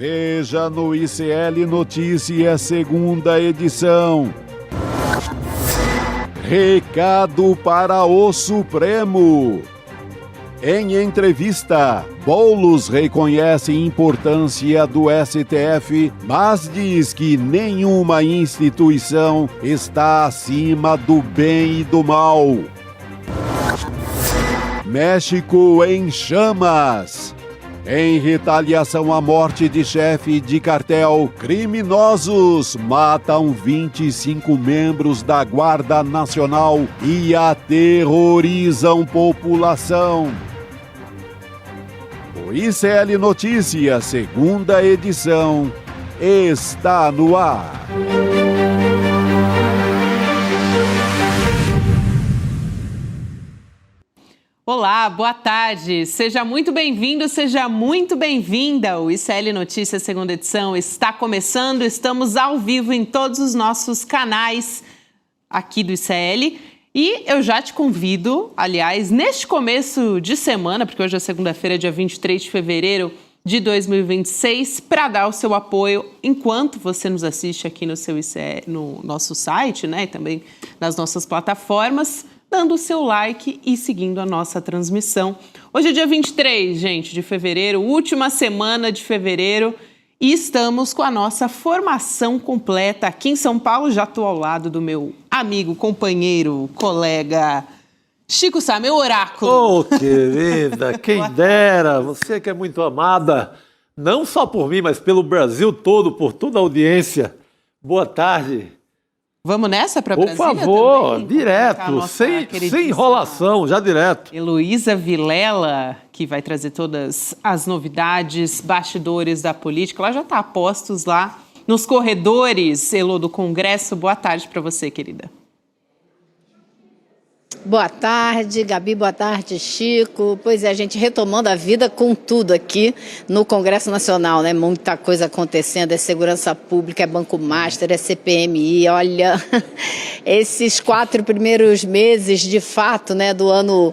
Veja no ICL Notícias, segunda edição. Recado para o Supremo. Em entrevista, Boulos reconhece a importância do STF, mas diz que nenhuma instituição está acima do bem e do mal. México em chamas. Em retaliação à morte de chefe de cartel, criminosos matam 25 membros da Guarda Nacional e aterrorizam população. O ICL Notícias, segunda edição, está no ar. Olá, boa tarde. Seja muito bem-vindo, seja muito bem-vinda. O ICL Notícias, segunda edição, está começando. Estamos ao vivo em todos os nossos canais aqui do ICL. E eu já te convido, aliás, neste começo de semana, porque hoje é segunda-feira, dia 23 de fevereiro de 2026, para dar o seu apoio enquanto você nos assiste aqui no seu ICL, no nosso site, né, e também nas nossas plataformas, dando o seu like e seguindo a nossa transmissão. Hoje é dia 23, gente, de fevereiro, última semana de fevereiro, e estamos com a nossa formação completa aqui em São Paulo. Já estou ao lado do meu amigo, companheiro, colega Chico Sá, meu oráculo. Oh, querida, quem dera, você que é muito amada, não só por mim, mas pelo Brasil todo, por toda a audiência. Boa tarde. Vamos nessa para Brasília? Por favor, também? Direto, sem enrolação, já direto. Heloísa Vilela, que vai trazer todas as novidades, bastidores da política. Ela já está a postos lá nos corredores, Elô, do Congresso. Boa tarde para você, querida. Boa tarde, Gabi, boa tarde, Chico. Pois é, a gente retomando a vida com tudo aqui no Congresso Nacional, né? Muita coisa acontecendo, é segurança pública, é Banco Master, é CPMI, olha, esses 4 primeiros meses, de fato, né, do ano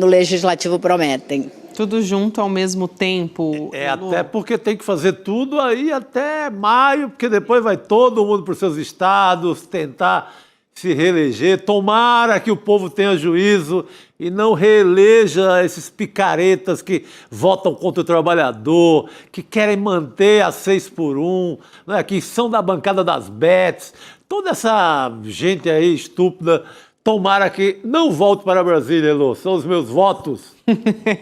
legislativo prometem. Tudo junto ao mesmo tempo. Até porque tem que fazer tudo aí até maio, porque depois vai todo mundo para os seus estados tentar se reeleger. Tomara que o povo tenha juízo e não reeleja esses picaretas que votam contra o trabalhador, que querem manter a 6x1, né, que são da bancada das bets. Toda essa gente aí estúpida, tomara que não volte para Brasília, Elô. São os meus votos.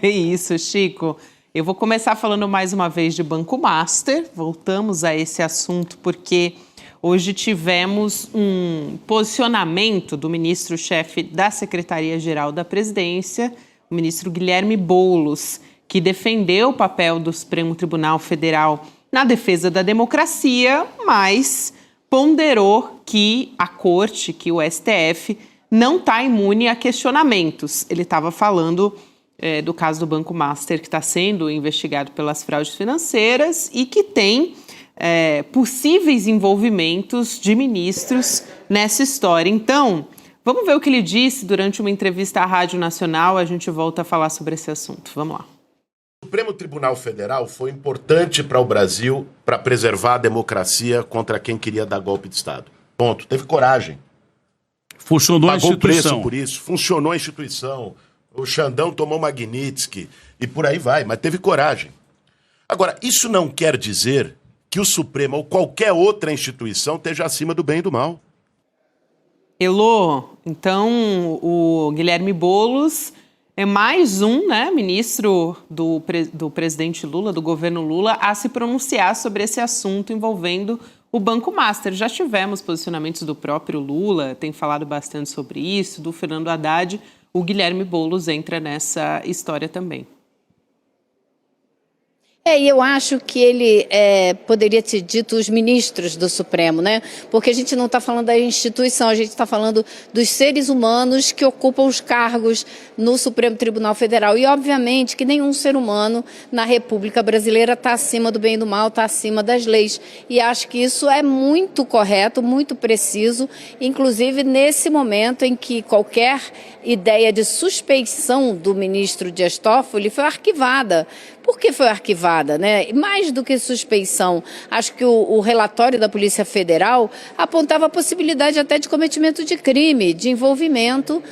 Isso, Chico. Eu vou começar falando mais uma vez de Banco Master. Voltamos a esse assunto porque hoje tivemos um posicionamento do ministro-chefe da Secretaria-Geral da Presidência, o ministro Guilherme Boulos, que defendeu o papel do Supremo Tribunal Federal na defesa da democracia, mas ponderou que a Corte, que o STF, não está imune a questionamentos. Ele estava falando do caso do Banco Master, que está sendo investigado pelas fraudes financeiras e que tem possíveis envolvimentos de ministros nessa história. Então, vamos ver o que ele disse durante uma entrevista à Rádio Nacional. A gente volta a falar sobre esse assunto. Vamos lá. O Supremo Tribunal Federal foi importante para o Brasil para preservar a democracia contra quem queria dar golpe de Estado. Ponto. Teve coragem. Funcionou a instituição. Pagou preço por isso. Funcionou a instituição. O Xandão tomou Magnitsky e por aí vai, mas teve coragem. Agora, isso não quer dizer que o Supremo ou qualquer outra instituição esteja acima do bem e do mal. Elô, então o Guilherme Boulos é mais um, né, ministro do presidente Lula, do governo Lula, a se pronunciar sobre esse assunto envolvendo o Banco Master. Já tivemos posicionamentos do próprio Lula, tem falado bastante sobre isso, do Fernando Haddad. O Guilherme Boulos entra nessa história também. E eu acho que ele poderia ter dito os ministros do Supremo, né? Porque a gente não está falando da instituição, a gente está falando dos seres humanos que ocupam os cargos no Supremo Tribunal Federal. E, obviamente, que nenhum ser humano na República Brasileira está acima do bem e do mal, está acima das leis. E acho que isso é muito correto, muito preciso, inclusive nesse momento em que qualquer ideia de suspeição do ministro Dias Toffoli foi arquivada. Por que foi arquivada? adequada, né? E mais do que suspeição, acho que o relatório da Polícia Federal apontava a possibilidade até de cometimento de crime, de envolvimento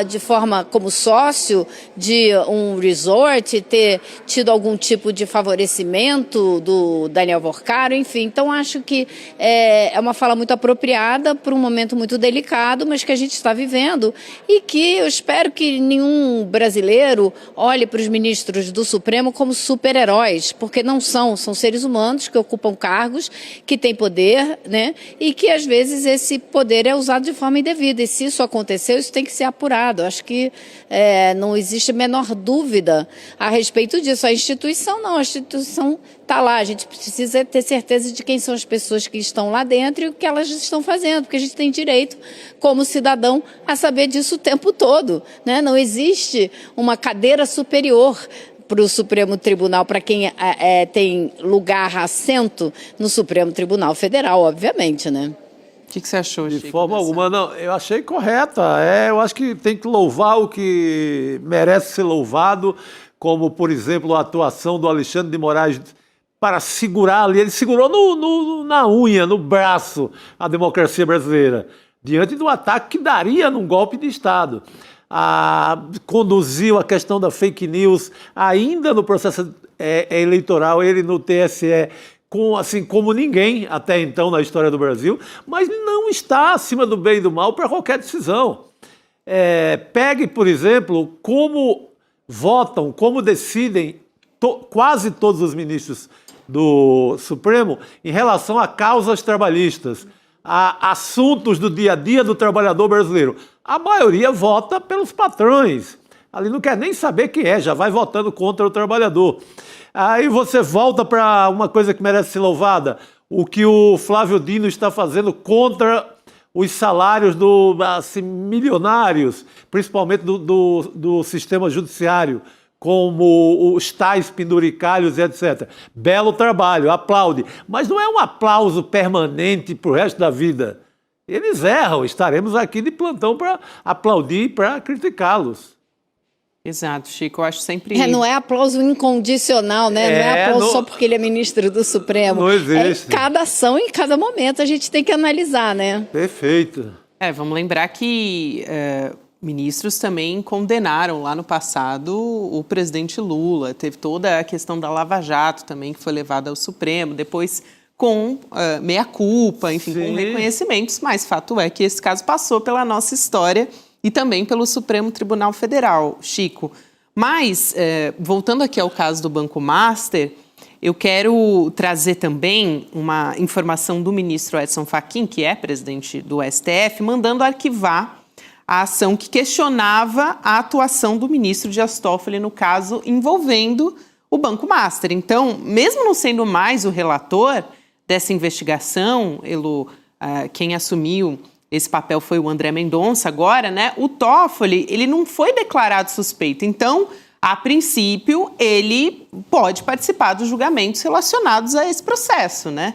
de forma como sócio de um resort, ter tido algum tipo de favorecimento do Daniel Vorcaro, enfim. Então, acho que é uma fala muito apropriada para um momento muito delicado, mas que a gente está vivendo e que eu espero que nenhum brasileiro olhe para os ministros do Supremo como super-heróis, porque não são seres humanos que ocupam cargos, que têm poder, né? E que às vezes esse poder é usado de forma indevida. E se isso aconteceu, isso tem que ser apurado. Acho que não existe a menor dúvida a respeito disso. A instituição não, a instituição está lá. A gente precisa ter certeza de quem são as pessoas que estão lá dentro e o que elas estão fazendo, porque a gente tem direito, como cidadão, a saber disso o tempo todo, né? Não existe uma cadeira superior para o Supremo Tribunal, para quem tem lugar, assento no Supremo Tribunal Federal, obviamente, né? O que você achou, Chico? De forma alguma, não. Eu achei correta. Eu acho que tem que louvar o que merece ser louvado, como, por exemplo, a atuação do Alexandre de Moraes para segurar ali. Ele segurou na unha, no braço, a democracia brasileira, diante do ataque que daria num golpe de Estado. Conduziu a questão da fake news ainda no processo eleitoral, ele no TSE, como ninguém até então na história do Brasil, mas não está acima do bem e do mal para qualquer decisão. Pegue, por exemplo, como votam, como decidem quase todos os ministros do Supremo em relação a causas trabalhistas, a assuntos do dia a dia do trabalhador brasileiro. A maioria vota pelos patrões. Ali não quer nem saber quem já vai votando contra o trabalhador. Aí você volta para uma coisa que merece ser louvada, o que o Flávio Dino está fazendo contra os salários milionários, principalmente do sistema judiciário, como os tais penduricalhos, etc. Belo trabalho, aplaude. Mas não é um aplauso permanente para o resto da vida. Eles erram, estaremos aqui de plantão para aplaudir e para criticá-los. Exato, Chico, eu acho sempre... não é aplauso incondicional, né? Não é aplauso só porque ele é ministro do Supremo. Não existe. Em cada ação, em cada momento, a gente tem que analisar, né? Perfeito. Vamos lembrar que ministros também condenaram lá no passado o presidente Lula. Teve toda a questão da Lava Jato também, que foi levada ao Supremo, depois com meia-culpa, enfim, Sim, com reconhecimentos, mas fato é que esse caso passou pela nossa história e também pelo Supremo Tribunal Federal, Chico. Mas, voltando aqui ao caso do Banco Master, eu quero trazer também uma informação do ministro Edson Fachin, que é presidente do STF, mandando arquivar a ação que questionava a atuação do ministro Dias Toffoli no caso envolvendo o Banco Master. Então, mesmo não sendo mais o relator dessa investigação, quem assumiu esse papel foi o André Mendonça agora, né? O Toffoli, ele não foi declarado suspeito. Então, a princípio, ele pode participar dos julgamentos relacionados a esse processo, né?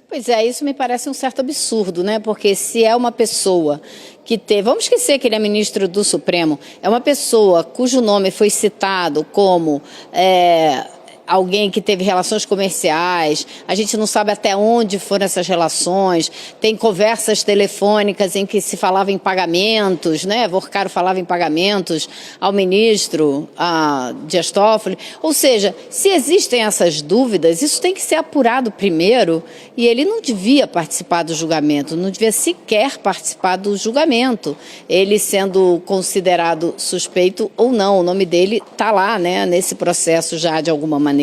Pois isso me parece um certo absurdo, né? Porque se é uma pessoa que vamos esquecer que ele é ministro do Supremo, é uma pessoa cujo nome foi citado como alguém que teve relações comerciais, a gente não sabe até onde foram essas relações, tem conversas telefônicas em que se falava em pagamentos, né? Vorcaro falava em pagamentos ao ministro Dias Toffoli. Ou seja, se existem essas dúvidas, isso tem que ser apurado primeiro e ele não devia participar do julgamento, não devia sequer participar do julgamento. Ele sendo considerado suspeito ou não, o nome dele está lá, né? Nesse processo já de alguma maneira.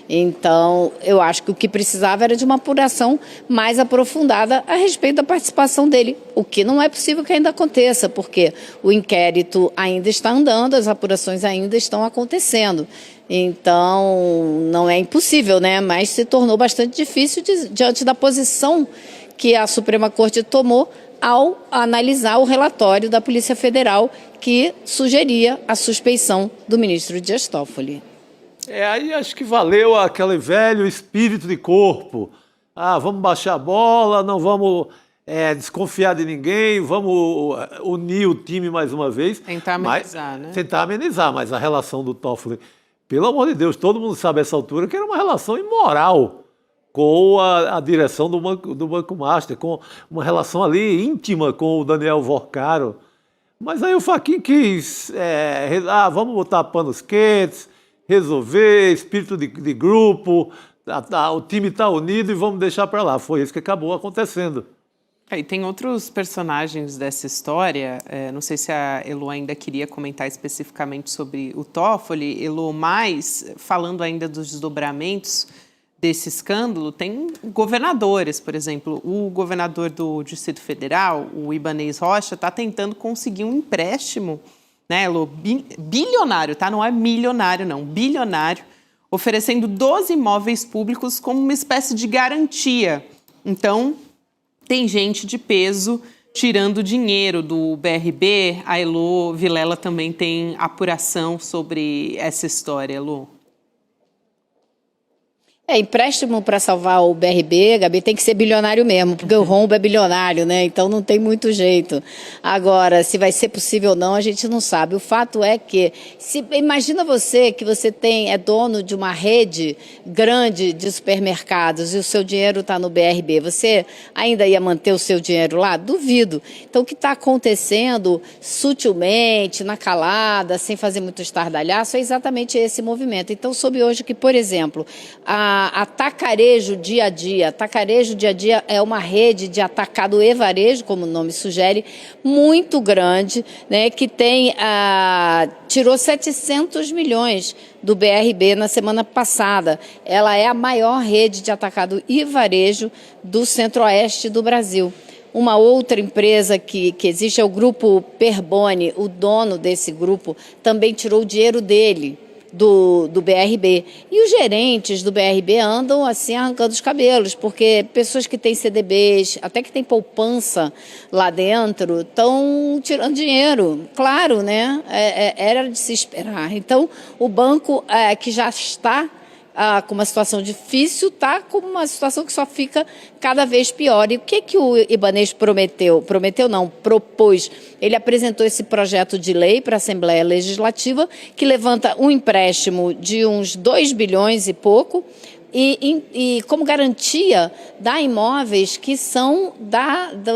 Então, eu acho que o que precisava era de uma apuração mais aprofundada a respeito da participação dele, o que não é possível que ainda aconteça, porque o inquérito ainda está andando, as apurações ainda estão acontecendo. Então, não é impossível, né? Mas se tornou bastante difícil diante da posição que a Suprema Corte tomou ao analisar o relatório da Polícia Federal que sugeria a suspeição do ministro Dias Toffoli. Aí acho que valeu aquele velho espírito de corpo. Vamos baixar a bola, não vamos desconfiar de ninguém, vamos unir o time mais uma vez. Tentar amenizar, né? Tentar amenizar, mas a relação do Toffoli, pelo amor de Deus, todo mundo sabe a essa altura que era uma relação imoral com a direção do Banco Master, com uma relação ali íntima com o Daniel Vorcaro. Mas aí o Fachin quis, vamos botar panos quentes, resolver, espírito de grupo, o time está unido e vamos deixar para lá. Foi isso que acabou acontecendo. E tem outros personagens dessa história, não sei se a Elo ainda queria comentar especificamente sobre o Toffoli, Elo, mas falando ainda dos desdobramentos desse escândalo, tem governadores, por exemplo, o governador do Distrito Federal, o Ibanez Rocha, está tentando conseguir um empréstimo, né, Elo, bilionário, tá? Não é milionário, não, bilionário, oferecendo 12 imóveis públicos como uma espécie de garantia. Então, tem gente de peso tirando dinheiro do BRB. A Elo Vilela também tem apuração sobre essa história, Elo. Empréstimo para salvar o BRB, Gabi, tem que ser bilionário mesmo, porque o rombo é bilionário, né? Então não tem muito jeito. Agora, se vai ser possível ou não, a gente não sabe. O fato é que, imagina você que você é dono de uma rede grande de supermercados e o seu dinheiro está no BRB. Você ainda ia manter o seu dinheiro lá? Duvido. Então, o que está acontecendo sutilmente, na calada, sem fazer muito estardalhaço, é exatamente esse movimento. Então, soube hoje que, por exemplo, a Tacarejo Dia a Dia. Tacarejo Dia a Dia é uma rede de atacado e varejo, como o nome sugere, muito grande, né, que tirou 700 milhões do BRB na semana passada. Ela é a maior rede de atacado e varejo do centro-oeste do Brasil. Uma outra empresa que existe é o Grupo Perboni. O dono desse grupo também tirou o dinheiro dele, do BRB. E os gerentes do BRB andam assim arrancando os cabelos, porque pessoas que têm CDBs, até que têm poupança lá dentro, estão tirando dinheiro. Claro, né? Era de se esperar. Então, o banco que já está com uma situação difícil, está com uma situação que só fica cada vez pior. E o que o Ibanez prometeu? Prometeu não, propôs. Ele apresentou esse projeto de lei para a Assembleia Legislativa, que levanta um empréstimo de uns 2 bilhões e pouco, e como garantia dá imóveis que são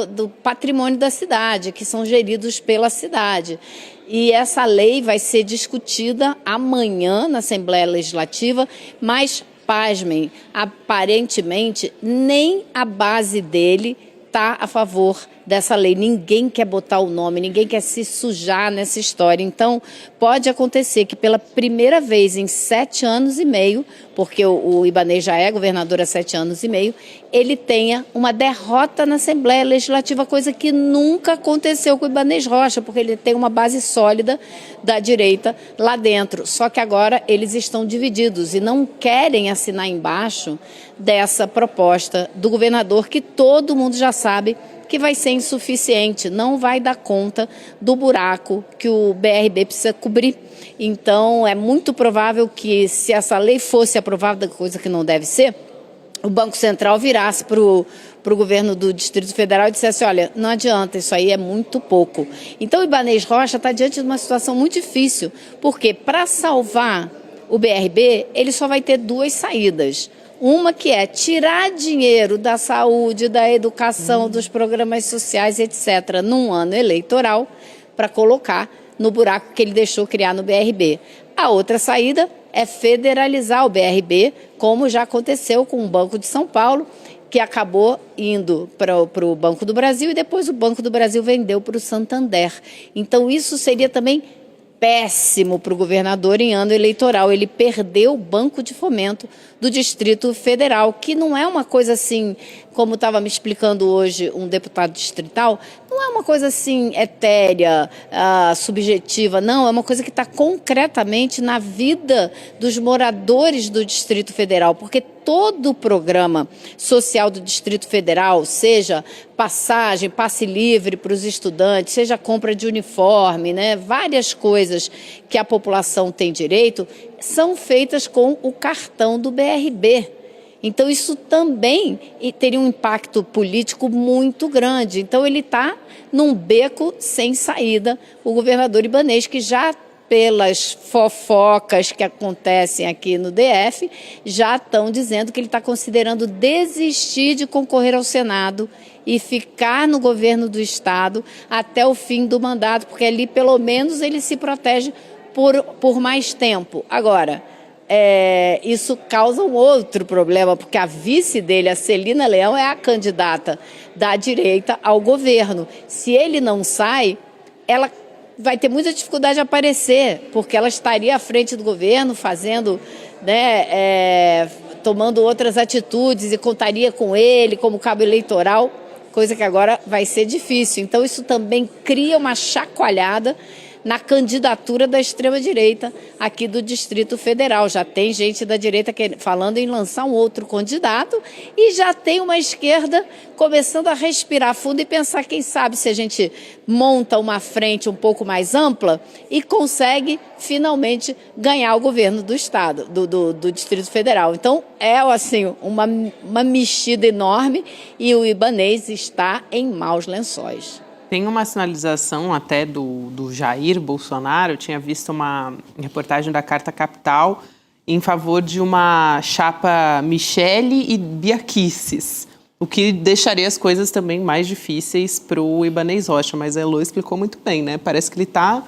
do patrimônio da cidade, que são geridos pela cidade. E essa lei vai ser discutida amanhã na Assembleia Legislativa, mas, pasmem, aparentemente nem a base dele está a favor dessa lei. Ninguém quer botar o nome, ninguém quer se sujar nessa história. Então, pode acontecer que pela primeira vez em 7 anos e meio, porque o Ibanez já é governador há 7 anos e meio, ele tenha uma derrota na Assembleia Legislativa, coisa que nunca aconteceu com o Ibanez Rocha, porque ele tem uma base sólida da direita lá dentro. Só que agora eles estão divididos e não querem assinar embaixo dessa proposta do governador, que todo mundo já sabe que vai ser insuficiente, não vai dar conta do buraco que o BRB precisa cobrir. Então, é muito provável que, se essa lei fosse aprovada, coisa que não deve ser, o Banco Central virasse para o governo do Distrito Federal e dissesse: olha, não adianta, isso aí é muito pouco. Então, o Ibanez Rocha está diante de uma situação muito difícil, porque para salvar o BRB, ele só vai ter 2 saídas. Uma que é tirar dinheiro da saúde, da educação, dos programas sociais, etc., num ano eleitoral, para colocar no buraco que ele deixou criar no BRB. A outra saída é federalizar o BRB, como já aconteceu com o Banco de São Paulo, que acabou indo para o Banco do Brasil e depois o Banco do Brasil vendeu para o Santander. Então, isso seria também péssimo para o governador em ano eleitoral. Ele perdeu o Banco de Fomento do Distrito Federal, que não é uma coisa assim, como estava me explicando hoje um deputado distrital, não é uma coisa assim etérea, subjetiva, não, é uma coisa que está concretamente na vida dos moradores do Distrito Federal, porque todo o programa social do Distrito Federal, seja passagem, passe livre para os estudantes, seja compra de uniforme, né, várias coisas que a população tem direito, são feitas com o cartão do BRB. Então, isso também teria um impacto político muito grande. Então, ele está num beco sem saída, o governador Ibanez, que já, pelas fofocas que acontecem aqui no DF, já estão dizendo que ele está considerando desistir de concorrer ao Senado e ficar no governo do Estado até o fim do mandato, porque ali, pelo menos, ele se protege por mais tempo. Agora, isso causa um outro problema, porque a vice dele, a Celina Leão, é a candidata da direita ao governo. Se ele não sai, ela vai ter muita dificuldade de aparecer, porque ela estaria à frente do governo, fazendo, tomando outras atitudes e contaria com ele como cabo eleitoral, coisa que agora vai ser difícil. Então, isso também cria uma chacoalhada na candidatura da extrema-direita aqui do Distrito Federal. Já tem gente da direita falando em lançar um outro candidato e já tem uma esquerda começando a respirar fundo e pensar, quem sabe, se a gente monta uma frente um pouco mais ampla e consegue finalmente ganhar o governo do Estado, do Distrito Federal. Então, assim, uma mexida enorme e o Ibanez está em maus lençóis. Tem uma sinalização até do Jair Bolsonaro, eu tinha visto uma reportagem da Carta Capital em favor de uma chapa Michele e Bia Kicis, o que deixaria as coisas também mais difíceis para o Ibanez Rocha, mas a Elô explicou muito bem, né? Parece que ele está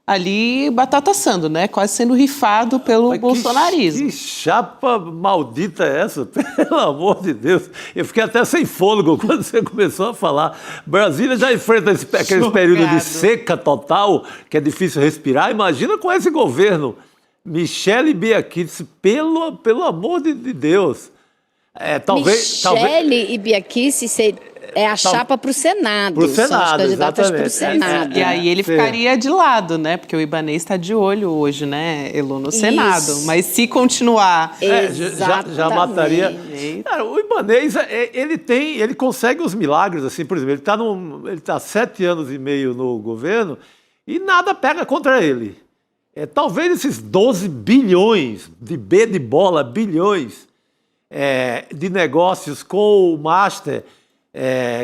ali batata assando, né? Quase sendo rifado pelo bolsonarismo. Que chapa maldita é essa? Pelo amor de Deus. Eu fiquei até sem fôlego quando você começou a falar. Brasília já enfrenta aquele período de seca total, que é difícil respirar. Imagina com esse governo. Michele e Bia Kicis, pelo amor de Deus. Michele e Bia Kicis é a chapa para o Senado. Para o Senado, são as candidatas para o Senado. E aí ele ficaria de lado, né? Porque o Ibanez está de olho hoje, né, Elô, no Senado. Isso. Mas se continuar... Já mataria. Cara, o Ibanez, ele consegue os milagres, assim, por exemplo, ele tá 7 anos e meio no governo e nada pega contra ele. Talvez esses 12 bilhões, de B de bola, bilhões, de negócios com o Master,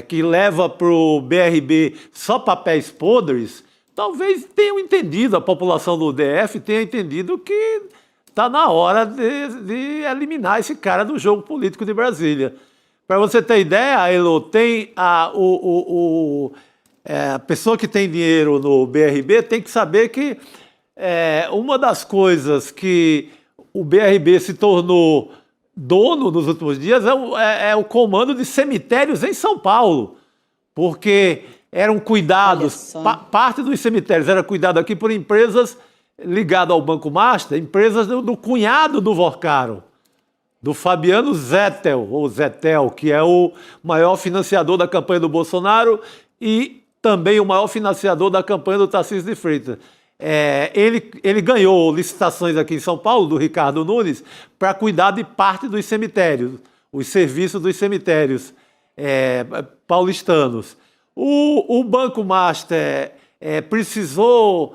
que leva para o BRB só papéis podres, talvez tenham entendido, a população do DF tenha entendido que está na hora de eliminar esse cara do jogo político de Brasília. Para você ter ideia, Elô, tem a pessoa que tem dinheiro no BRB tem que saber que uma das coisas que o BRB se tornou dono nos últimos dias é o comando de cemitérios em São Paulo, porque eram cuidados, parte dos cemitérios era cuidado aqui por empresas ligadas ao Banco Master, empresas do cunhado do Vorcaro, do Fabiano Zettel, ou Zettel, que é o maior financiador da campanha do Bolsonaro e também o maior financiador da campanha do Tarcísio de Freitas. Ele ganhou licitações aqui em São Paulo, do Ricardo Nunes, para cuidar de parte dos cemitérios, os serviços dos cemitérios paulistanos. O Banco Master precisou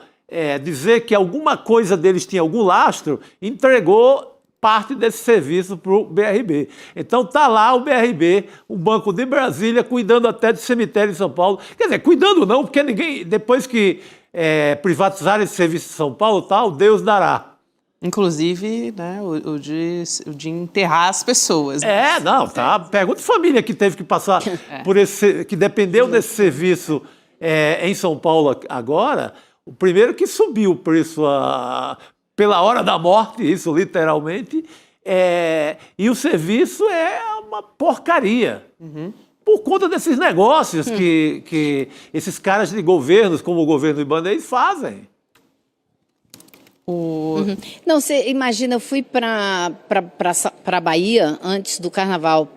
dizer que alguma coisa deles tinha algum lastro, entregou parte desse serviço para o BRB. Então está lá o BRB, o Banco de Brasília, cuidando até de cemitério em São Paulo. Quer dizer, cuidando não, porque ninguém, depois que privatizar esse serviço em São Paulo, tal, Deus dará. Inclusive, né, o de enterrar as pessoas. Né? Tá. Pergunta de família que teve que passar por que dependeu desse serviço em São Paulo agora. O primeiro que subiu o preço pela hora da morte, isso literalmente, e o serviço é uma porcaria. Uhum. Por conta desses negócios que esses caras de governos, como o governo Ibanez, fazem. Não, você imagina, eu fui para a Bahia antes do Carnaval.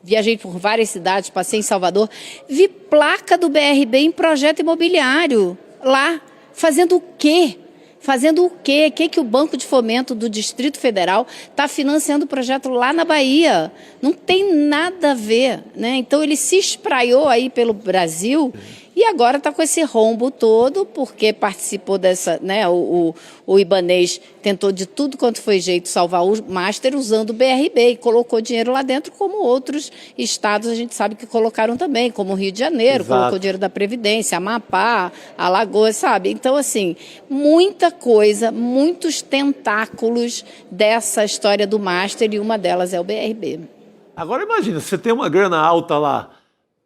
Viajei por várias cidades, passei em Salvador. Vi placa do BRB em projeto imobiliário lá. Fazendo o quê? Fazendo o quê? O que o Banco de Fomento do Distrito Federal está financiando o projeto lá na Bahia? Não tem nada a ver, né? Então ele se espraiou aí pelo Brasil E agora está com esse rombo todo, porque participou dessa, né, o Ibanez tentou de tudo quanto foi jeito salvar o Master usando o BRB e colocou dinheiro lá dentro, como outros estados a gente sabe que colocaram também, como o Rio de Janeiro, Exato. colocou dinheiro da Previdência, Amapá, Alagoas, sabe? Então, assim, muita coisa, muitos tentáculos dessa história do Master e uma delas é o BRB. Agora imagina, você tem uma grana alta lá.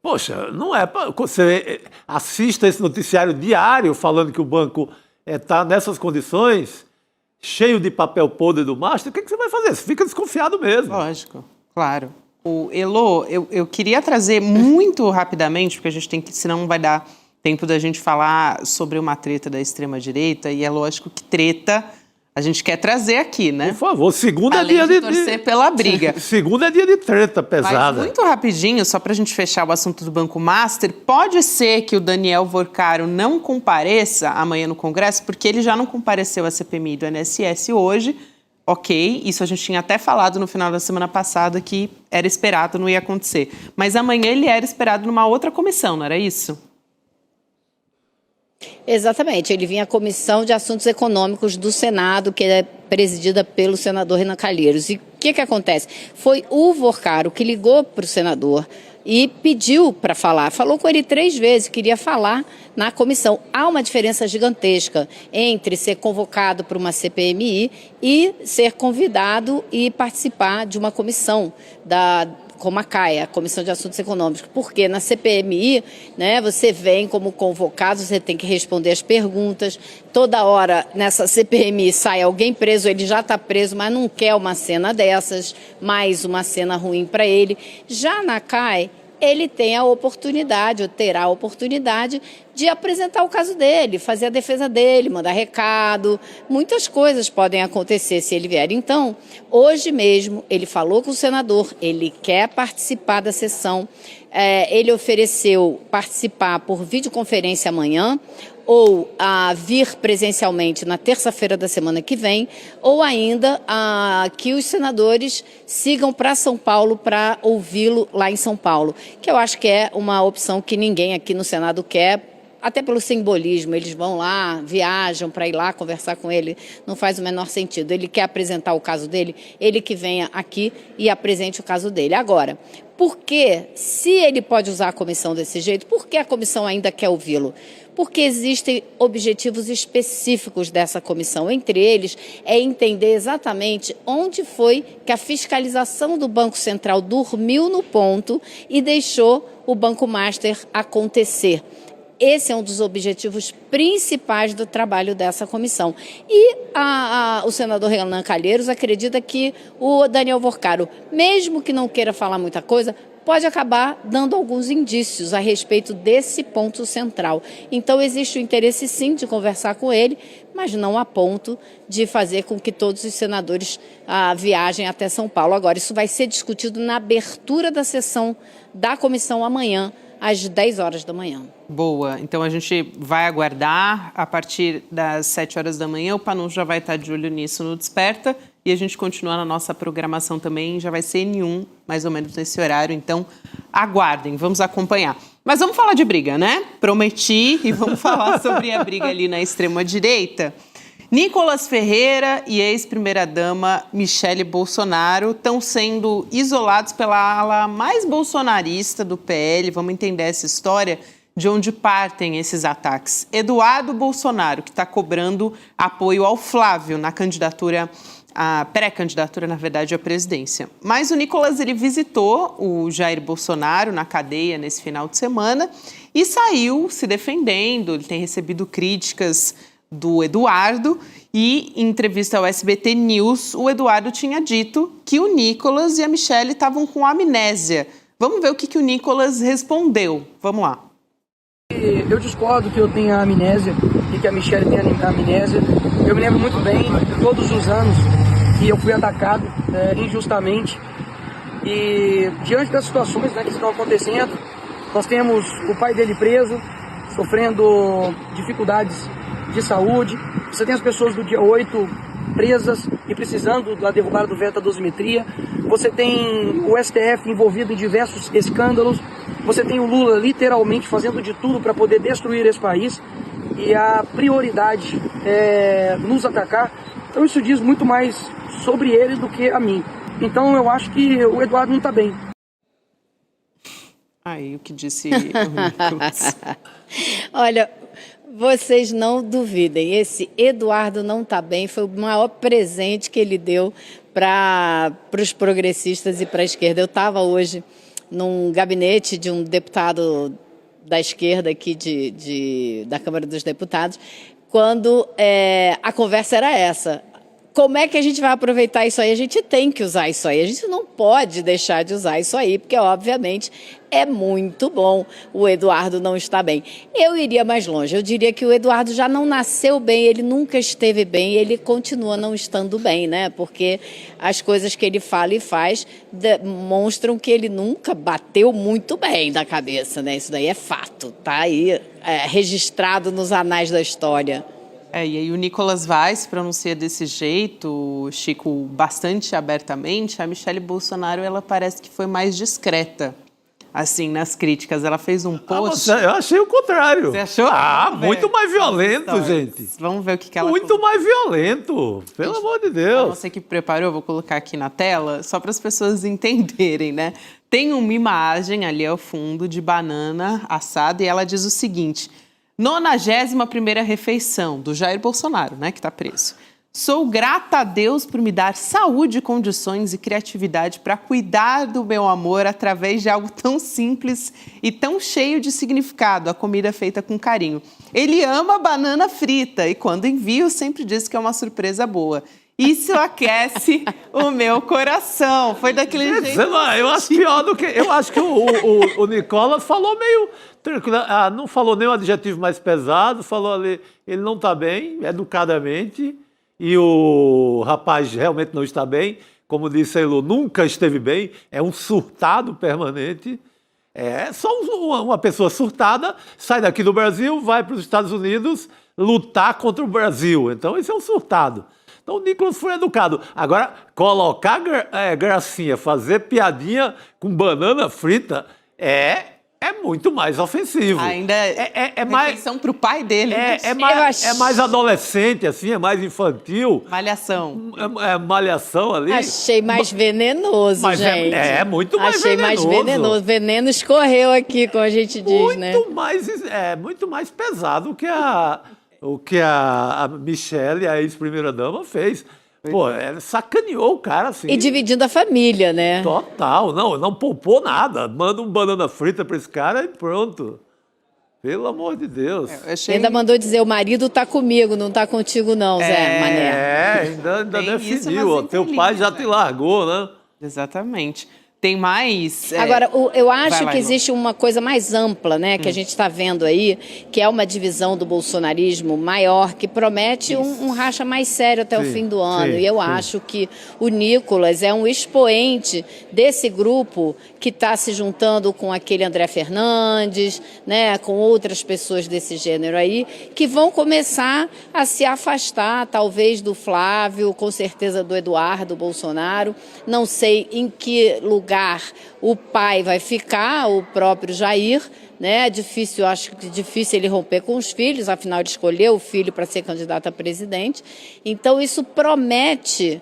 Poxa, não é para você assista esse noticiário diário falando que o banco está nessas condições, cheio de papel podre do Master, o que você vai fazer? Você fica desconfiado mesmo. Lógico, claro. Elô, eu queria trazer muito rapidamente, porque a gente tem que, senão não vai dar tempo da gente falar sobre uma treta da extrema-direita, e é lógico que treta a gente quer trazer aqui, né? Por favor, segunda Além é dia de torcer pela briga. Segunda é dia de treta pesada. Mas muito rapidinho, só para a gente fechar o assunto do Banco Master, pode ser que o Daniel Vorcaro não compareça amanhã no Congresso, porque ele já não compareceu à CPMI do INSS hoje. Ok, isso a gente tinha até falado no final da semana passada que era esperado, não ia acontecer. Mas amanhã ele era esperado numa outra comissão, não era isso? Exatamente, ele vinha à Comissão de Assuntos Econômicos do Senado, que é presidida pelo senador Renan Calheiros. E o que acontece? Foi o Vorcaro que ligou para o senador e pediu para falar. Falou com ele 3 vezes, queria falar na comissão. Há uma diferença gigantesca entre ser convocado para uma CPMI e ser convidado e participar de uma comissão como a CAE, a Comissão de Assuntos Econômicos, porque na CPMI, né, você vem como convocado, você tem que responder as perguntas, toda hora nessa CPMI sai alguém preso, ele já está preso, mas não quer uma cena dessas, mais uma cena ruim para ele. Já na CAE, ele tem a oportunidade, ou terá a oportunidade, de apresentar o caso dele, fazer a defesa dele, mandar recado. Muitas coisas podem acontecer se ele vier. Então, hoje mesmo, ele falou com o senador, ele quer participar da sessão. Ele ofereceu participar por videoconferência amanhã, ou a vir presencialmente na terça-feira da semana que vem, ou ainda que os senadores sigam para São Paulo para ouvi-lo lá em São Paulo, que eu acho que é uma opção que ninguém aqui no Senado quer, até pelo simbolismo, eles vão lá, viajam para ir lá conversar com ele, não faz o menor sentido. Ele quer apresentar o caso dele, ele que venha aqui e apresente o caso dele. Agora, por que, se ele pode usar a comissão desse jeito, por que a comissão ainda quer ouvi-lo? Porque existem objetivos específicos dessa comissão. Entre eles, é entender exatamente onde foi que a fiscalização do Banco Central dormiu no ponto e deixou o Banco Master acontecer. Esse é um dos objetivos principais do trabalho dessa comissão. E o senador Renan Calheiros acredita que o Daniel Vorcaro, mesmo que não queira falar muita coisa, pode acabar dando alguns indícios a respeito desse ponto central. Então, existe o interesse, sim, de conversar com ele, mas não a ponto de fazer com que todos os senadores viajem até São Paulo. Agora, isso vai ser discutido na abertura da sessão da comissão amanhã, às 10 horas da manhã. Boa. Então, a gente vai aguardar a partir das 7 horas da manhã. O Panu já vai estar de olho nisso no Desperta. E a gente continua na nossa programação também. Já vai ser N1, mais ou menos nesse horário. Então, aguardem. Vamos acompanhar. Mas vamos falar de briga, né? Prometi. E vamos falar sobre a briga ali na extrema-direita. Nicolas Ferreira e ex-primeira-dama Michele Bolsonaro estão sendo isolados pela ala mais bolsonarista do PL. Vamos entender essa história, de onde partem esses ataques. Eduardo Bolsonaro, que está cobrando apoio ao Flávio na candidatura, a pré-candidatura, na verdade, à presidência. Mas o Nicolas, ele visitou o Jair Bolsonaro na cadeia nesse final de semana e saiu se defendendo. Ele tem recebido críticas do Eduardo e, em entrevista ao SBT News, o Eduardo tinha dito que o Nicolas e a Michele estavam com amnésia. Vamos ver o que o Nicolas respondeu. Vamos lá. Eu discordo que eu tenha amnésia e que a Michele tenha amnésia. Eu me lembro muito bem, todos os anos, que eu fui atacado injustamente. E diante das situações, né, que estão acontecendo, nós temos o pai dele preso, sofrendo dificuldades de saúde. Você tem as pessoas do dia 8 presas e precisando da derrubada do veto da dosimetria. Você tem o STF envolvido em diversos escândalos. Você tem o Lula literalmente fazendo de tudo para poder destruir esse país e a prioridade é nos atacar. Então isso diz muito mais sobre ele do que a mim. Então eu acho que o Eduardo não está bem. Aí, o que disse o Nicolas. Olha, vocês não duvidem, esse Eduardo não está bem, foi o maior presente que ele deu para os progressistas e para a esquerda. Eu estava hoje num gabinete de um deputado da esquerda aqui da Câmara dos Deputados, quando a conversa era essa. Como é que a gente vai aproveitar isso aí? A gente tem que usar isso aí. A gente não pode deixar de usar isso aí, porque, obviamente, é muito bom. O Eduardo não está bem. Eu iria mais longe. Eu diria que o Eduardo já não nasceu bem, ele nunca esteve bem, ele continua não estando bem, né? Porque as coisas que ele fala e faz demonstram que ele nunca bateu muito bem da cabeça, né? Isso daí é fato, tá aí registrado nos anais da história. E aí o Nicolas Vaz se pronuncia desse jeito, Chico, bastante abertamente. A Michelle Bolsonaro, ela parece que foi mais discreta, assim, nas críticas. Ela fez um post... Eu achei o contrário. Você achou? Muito mais violento, gente. Vamos ver o que ela... Muito mais violento, pelo amor de Deus. Você que preparou, vou colocar aqui na tela, só para as pessoas entenderem, né? Tem uma imagem ali ao fundo de banana assada e ela diz o seguinte... 91ª refeição do Jair Bolsonaro, né, que está preso. Sou grata a Deus por me dar saúde, condições e criatividade para cuidar do meu amor através de algo tão simples e tão cheio de significado, a comida feita com carinho. Ele ama banana frita e quando envio sempre diz que é uma surpresa boa. Isso aquece o meu coração. Foi daquele jeito. Eu acho pior do que... Eu acho que o Nicolas falou meio... não falou nem o adjetivo mais pesado, falou ali, ele não está bem, educadamente, e o rapaz realmente não está bem, como disse a Elô, nunca esteve bem, é um surtado permanente, só uma pessoa surtada, sai daqui do Brasil, vai para os Estados Unidos lutar contra o Brasil, então esse é um surtado. Então o Nicolas foi educado. Agora, colocar gracinha, fazer piadinha com banana frita é muito mais ofensivo. Ainda é mais refeição para o pai dele. É mais adolescente, assim, é mais infantil. Malhação. Malhação ali. Achei mais venenoso, gente. Muito mais Achei venenoso. Mais venenoso. Veneno escorreu aqui, como a gente diz, né? Muito mais pesado o que a Michelle, a ex-primeira-dama, fez. Pô, ela sacaneou o cara, assim. E dividindo a família, né? Total. Não poupou nada. Manda um banana frita pra esse cara e pronto. Pelo amor de Deus. Ainda mandou dizer, o marido tá comigo, não tá contigo não, Zé Mané. Ainda definiu. Ó, teu pai já te largou, né? Exatamente. Tem mais... Agora, eu acho que existe uma coisa mais ampla, né, que a gente está vendo aí, que é uma divisão do bolsonarismo maior, que promete um racha mais sério até o fim do ano. E eu acho que o Nicolas é um expoente desse grupo que está se juntando com aquele André Fernandes, né, com outras pessoas desse gênero aí, que vão começar a se afastar, talvez do Flávio, com certeza do Eduardo Bolsonaro. Não sei em que lugar o pai vai ficar, o próprio Jair, né? Acho que é difícil ele romper com os filhos, afinal ele escolheu o filho para ser candidato a presidente. Então isso promete,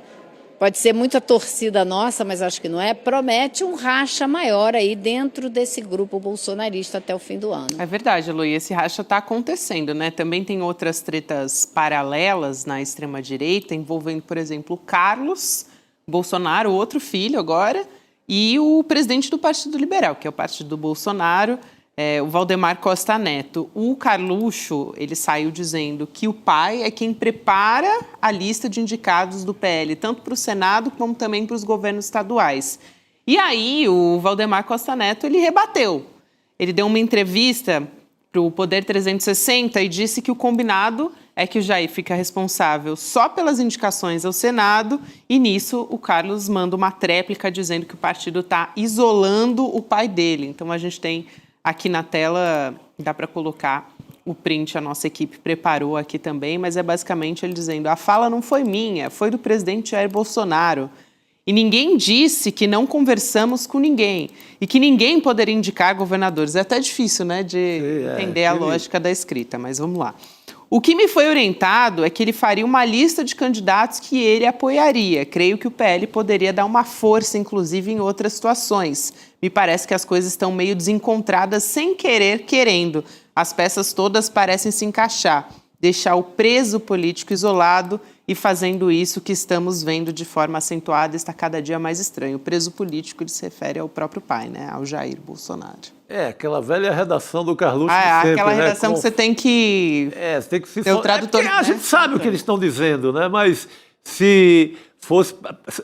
pode ser muita torcida nossa, mas acho que não é, promete um racha maior aí dentro desse grupo bolsonarista até o fim do ano. É verdade, Lu, e esse racha está acontecendo, né? Também tem outras tretas paralelas na extrema-direita, envolvendo, por exemplo, o Carlos Bolsonaro, outro filho agora, e o presidente do Partido Liberal, que é o partido do Bolsonaro, o Valdemar Costa Neto. O Carluxo, ele saiu dizendo que o pai é quem prepara a lista de indicados do PL, tanto para o Senado como também para os governos estaduais. E aí o Valdemar Costa Neto, ele rebateu. Ele deu uma entrevista para o Poder 360 e disse que o combinado é que o Jair fica responsável só pelas indicações ao Senado e, nisso, o Carlos manda uma tréplica dizendo que o partido está isolando o pai dele. Então, a gente tem aqui na tela, dá para colocar o print, a nossa equipe preparou aqui também, mas é basicamente ele dizendo: a fala não foi minha, foi do presidente Jair Bolsonaro. E ninguém disse que não conversamos com ninguém e que ninguém poderia indicar governadores. É até difícil, né, de entender a lógica da escrita, mas vamos lá. O que me foi orientado é que ele faria uma lista de candidatos que ele apoiaria. Creio que o PL poderia dar uma força, inclusive, em outras situações. Me parece que as coisas estão meio desencontradas sem querer, querendo. As peças todas parecem se encaixar. Deixar o preso político isolado e fazendo isso que estamos vendo de forma acentuada está cada dia mais estranho. O preso político, ele se refere ao próprio pai, né? Ao Jair Bolsonaro. Aquela velha redação do Carluxo sempre, aquela redação, né? Que você tem que... você tem que se... ter o tradutor, a gente sabe o que eles estão dizendo, né? Mas se fosse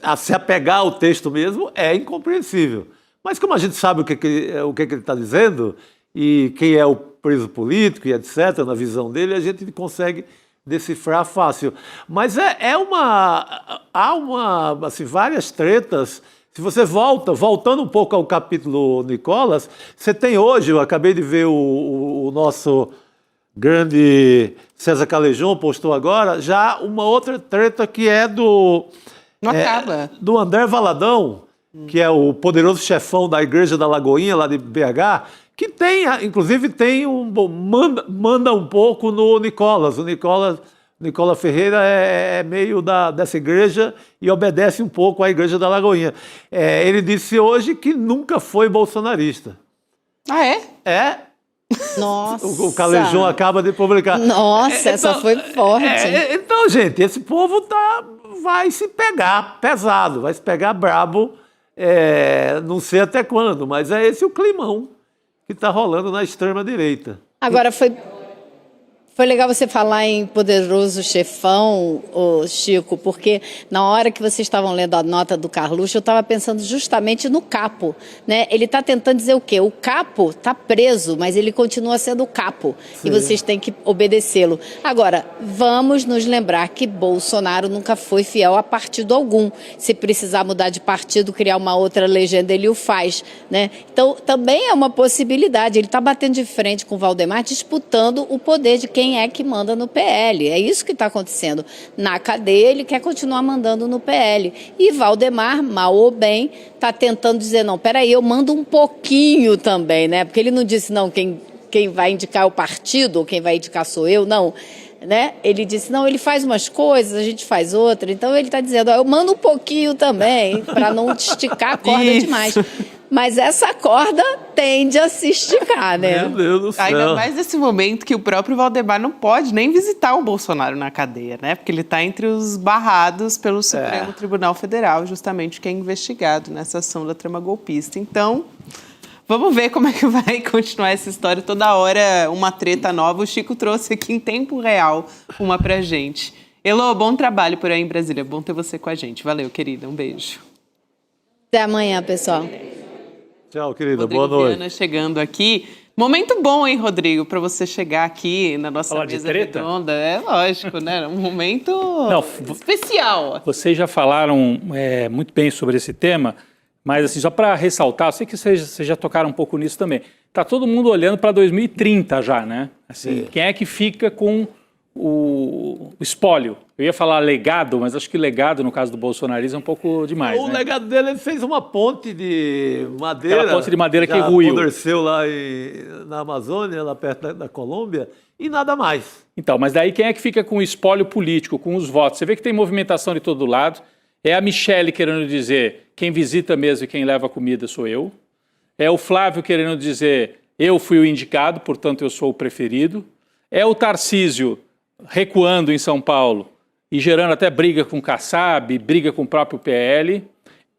a se apegar ao texto mesmo, é incompreensível. Mas como a gente sabe o que ele está dizendo e quem é o preso político e etc., na visão dele, a gente consegue decifrar fácil. Mas há assim, várias tretas. Se você voltando um pouco ao capítulo Nicolas, você tem hoje, eu acabei de ver o nosso grande César Calejon postou agora, já uma outra treta que é do André Valadão, que é o poderoso chefão da Igreja da Lagoinha, lá de BH, que inclusive manda um pouco no Nicolas. O Nicolas Ferreira é meio dessa igreja e obedece um pouco à Igreja da Lagoinha. Ele disse hoje que nunca foi bolsonarista. Ah, é? É. Nossa. O Calejon acaba de publicar. Nossa, essa foi forte. Então, gente, esse povo vai se pegar pesado, vai se pegar brabo, não sei até quando, mas é esse o climão que está rolando na extrema-direita. Agora, foi legal você falar em poderoso chefão, Chico, porque na hora que vocês estavam lendo a nota do Carluxo, eu estava pensando justamente no capo, né? Ele está tentando dizer o quê? O capo está preso, mas ele continua sendo o capo. Sim. E vocês têm que obedecê-lo. Agora, vamos nos lembrar que Bolsonaro nunca foi fiel a partido algum. Se precisar mudar de partido, criar uma outra legenda, ele o faz, né? Então, também é uma possibilidade. Ele está batendo de frente com o Valdemar, disputando o poder de quem é que manda no PL. É isso que está acontecendo. Na cadeia, ele quer continuar mandando no PL. E Valdemar, mal ou bem, está tentando dizer, não, peraí, eu mando um pouquinho também, né? Porque ele não disse, não, quem vai indicar é o partido, ou quem vai indicar sou eu, não. Né? Ele disse, não, ele faz umas coisas, a gente faz outra. Então, ele está dizendo, eu mando um pouquinho também, para não esticar a corda demais. Mas essa corda tende a se esticar, né? Meu Deus do céu. Ainda mais nesse momento que o próprio Valdemar não pode nem visitar o Bolsonaro na cadeia, né? Porque ele está entre os barrados pelo Supremo Tribunal Federal, justamente que é investigado nessa ação da trama golpista. Então, vamos ver como é que vai continuar essa história. Toda hora uma treta nova. O Chico trouxe aqui em tempo real uma pra gente. Elô, bom trabalho por aí em Brasília. Bom ter você com a gente. Valeu, querida. Um beijo. Até amanhã, pessoal. Tchau, querida. Rodrigo Boa noite. Viana chegando aqui. Momento bom, hein, Rodrigo, para você chegar aqui na nossa mesa redonda. É lógico, né? Um momento especial. Vocês já falaram muito bem sobre esse tema, mas assim, só para ressaltar, eu sei que vocês já tocaram um pouco nisso também. Está todo mundo olhando para 2030 já, né? Assim, quem é que fica com o espólio? Eu ia falar legado, mas acho que legado, no caso do bolsonarismo, é um pouco demais. O legado dele, ele fez uma ponte de madeira. Aquela ponte de madeira que ruiu. Apodreceu lá na Amazônia, lá perto da Colômbia, e nada mais. Então, mas daí quem é que fica com o espólio político, com os votos? Você vê que tem movimentação de todo lado. É a Michelle querendo dizer, quem visita mesmo e quem leva a comida sou eu. É o Flávio querendo dizer, eu fui o indicado, portanto eu sou o preferido. É o Tarcísio recuando em São Paulo e gerando até briga com o Kassab, briga com o próprio PL.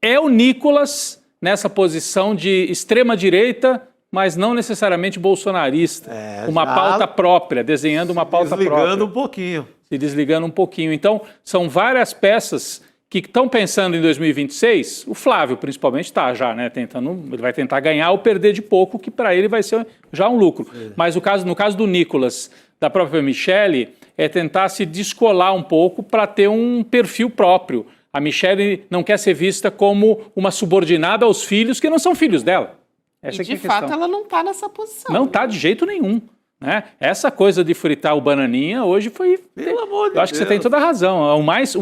É o Nicolas nessa posição de extrema-direita, mas não necessariamente bolsonarista. Uma pauta própria, desenhando uma pauta própria. Desligando um pouquinho. Se desligando um pouquinho. Então, são várias peças que estão pensando em 2026, o Flávio principalmente está já, né, ele vai tentar ganhar ou perder de pouco, que para ele vai ser já um lucro. Mas no caso do Nicolas, da própria Michelle, é tentar se descolar um pouco para ter um perfil próprio. A Michelle não quer ser vista como uma subordinada aos filhos que não são filhos dela. Essa e de fato ela não está nessa posição. Não está de jeito nenhum. Né? Essa coisa de fritar o bananinha hoje foi... Pelo amor de Deus. Eu acho que você tem toda a razão. O mais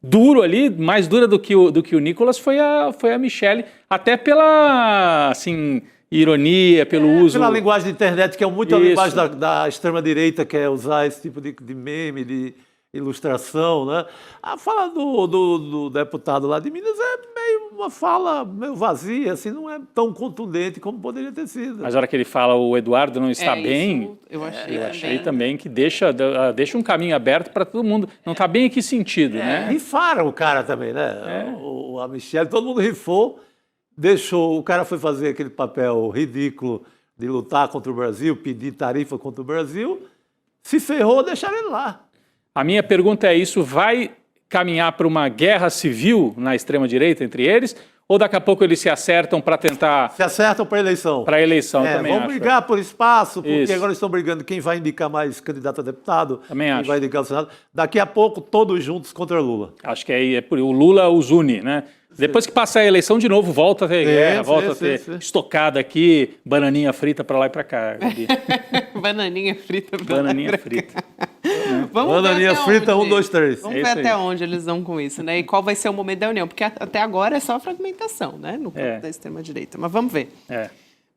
duro ali, mais dura do que o Nicolas foi a Michelle, até pela, assim, ironia, pelo uso... Pela linguagem da internet, que é muito a Isso. linguagem da extrema-direita, que é usar esse tipo de meme, de ilustração, né? A fala do deputado lá de Minas é meio uma fala meio vazia, assim, não é tão contundente como poderia ter sido. Mas a hora que ele fala o Eduardo não está isso bem, eu achei também que deixa um caminho aberto para todo mundo. Não está bem em que sentido, né? Rifaram o cara também, né? A Michelle, todo mundo rifou, o cara foi fazer aquele papel ridículo de lutar contra o Brasil, pedir tarifa contra o Brasil, se ferrou, deixaram ele lá. A minha pergunta é: isso vai caminhar para uma guerra civil na extrema-direita entre eles? Ou daqui a pouco eles se acertam para tentar... Se acertam para a eleição. Para a eleição, também vamos acho. brigar por espaço, porque Isso. agora estão brigando quem vai indicar mais candidato a deputado, Também quem acho. vai indicar o Senado. Daqui a pouco, todos juntos contra Lula. Acho que é por o Lula os une, né? Depois que passar a eleição, de novo, volta a ter guerra, volta a ter estocada aqui, bananinha frita para lá e para cá, Gabi. Bananinha frita. Bananinha frita. Vamos ver Bananinha até frita, onde. 1, 2, 3. Vamos É ver isso até aí. onde eles vão com isso, né? E qual vai ser o momento da união, porque até agora é só fragmentação, né? No campo da extrema-direita. Mas vamos ver.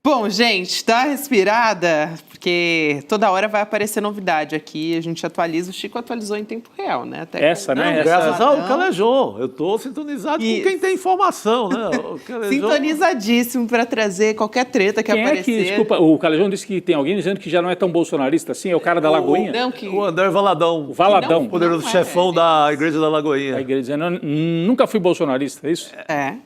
Bom, gente, dá uma respirada, porque toda hora vai aparecer novidade aqui. A gente atualiza. O Chico atualizou em tempo real, né? Até Essa, com- né? Não, Essa- Graças ao Não. Calejão. Eu estou sintonizado Isso. com quem tem informação, né? O Calejão- Sintonizadíssimo para trazer qualquer treta que Quem é aparecer. que, desculpa, o Calejão disse que tem alguém dizendo que já não é tão bolsonarista assim, é o cara da Lagoinha? Não, que... O André Valadão. O Valadão. Não, Poderoso não é, chefão da Igreja da Lagoinha. A igreja dizendo: nunca fui bolsonarista, é isso? É.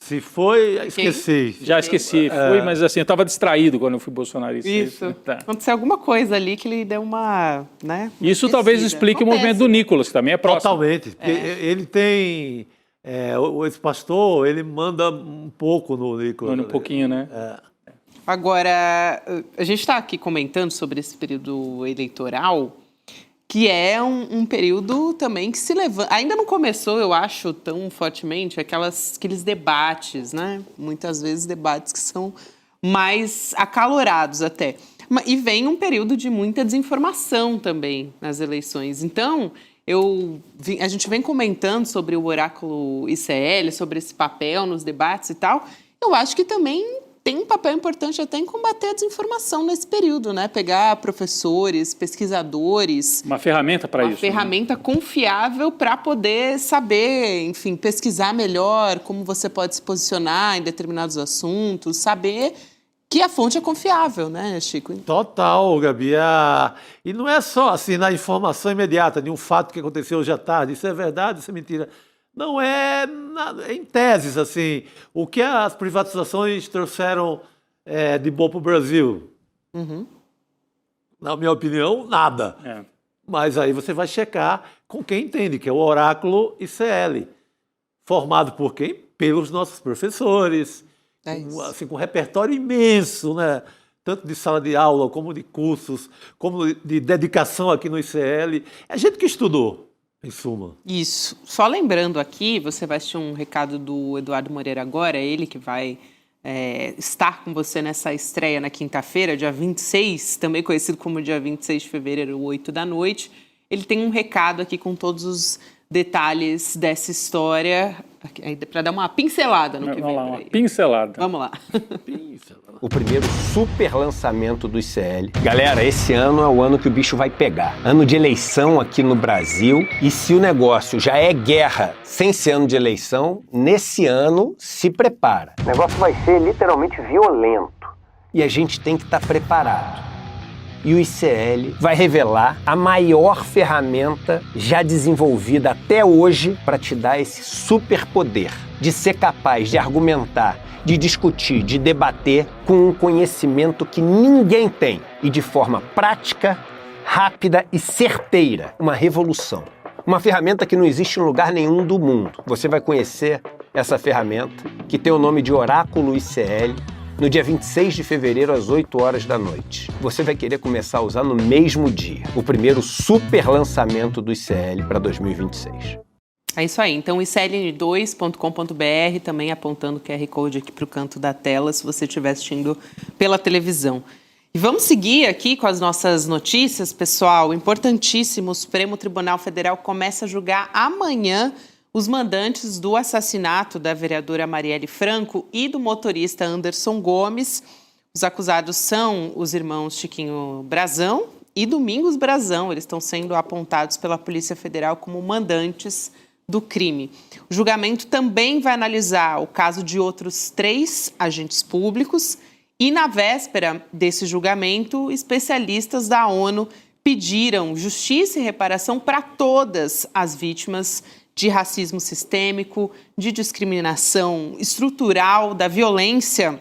Se foi, esqueci. Já esqueci, fui, mas assim, eu estava distraído quando eu fui bolsonarista. Isso. Tá. Aconteceu alguma coisa ali que ele deu uma, né? uma Isso talvez esquecida. explique o movimento do Nicolas, que também é próximo. Totalmente. Porque ele tem... o ex-pastor, ele manda um pouco no Nicolas. Um pouquinho, né? Agora, a gente está aqui comentando sobre esse período eleitoral, que é um período também que se levanta... Ainda não começou, eu acho, tão fortemente aqueles debates, né? Muitas vezes debates que são mais acalorados até. E vem um período de muita desinformação também nas eleições. Então, a gente vem comentando sobre o oráculo ICL, sobre esse papel nos debates e tal. Eu acho que também tem um papel importante até em combater a desinformação nesse período, né? Pegar professores, pesquisadores... Uma ferramenta para isso. Uma ferramenta confiável para poder saber, enfim, pesquisar melhor como você pode se posicionar em determinados assuntos, saber que a fonte é confiável, né, Chico? Total, Gabi. E não é só assim, na informação imediata, de um fato que aconteceu hoje à tarde. Isso é verdade, isso é mentira. Não é nada, em teses, assim, o que as privatizações trouxeram de bom para o Brasil? Na minha opinião, nada. Mas aí você vai checar com quem entende, que é o oráculo ICL. Formado por quem? Pelos nossos professores, com um repertório imenso, né? Tanto de sala de aula, como de cursos, como de dedicação aqui no ICL. É gente que estudou. Em suma. Isso. Só lembrando aqui, você vai assistir um recado do Eduardo Moreira agora, ele que vai estar com você nessa estreia na quinta-feira, dia 26, também conhecido como dia 26 de fevereiro, 8 da noite. Ele tem um recado aqui com todos os detalhes dessa história, para dar uma pincelada no que vem Vamos lá, por uma aí. pincelada. Vamos lá. O primeiro super lançamento do ICL. Galera, esse ano é o ano que o bicho vai pegar. Ano de eleição aqui no Brasil. E se o negócio já é guerra sem ser ano de eleição, nesse ano se prepara. O negócio vai ser literalmente violento. E a gente tem que estar preparado. E o ICL vai revelar a maior ferramenta já desenvolvida até hoje para te dar esse superpoder de ser capaz de argumentar, de discutir, de debater com um conhecimento que ninguém tem e de forma prática, rápida e certeira. Uma revolução. Uma ferramenta que não existe em lugar nenhum do mundo. Você vai conhecer essa ferramenta, que tem o nome de Oráculo ICL, no dia 26 de fevereiro, às 8 horas da noite. Você vai querer começar a usar no mesmo dia. O primeiro super lançamento do ICL para 2026. É isso aí. Então, icln2.com.br, também apontando o QR Code aqui para o canto da tela, se você estiver assistindo pela televisão. E vamos seguir aqui com as nossas notícias, pessoal. Importantíssimo, o Supremo Tribunal Federal começa a julgar amanhã os mandantes do assassinato da vereadora Marielle Franco e do motorista Anderson Gomes. Os acusados são os irmãos Chiquinho Brazão e Domingos Brazão. Eles estão sendo apontados pela Polícia Federal como mandantes do crime. O julgamento também vai analisar o caso de outros 3 agentes públicos e, na véspera desse julgamento, especialistas da ONU pediram justiça e reparação para todas as vítimas de racismo sistêmico, de discriminação estrutural, da violência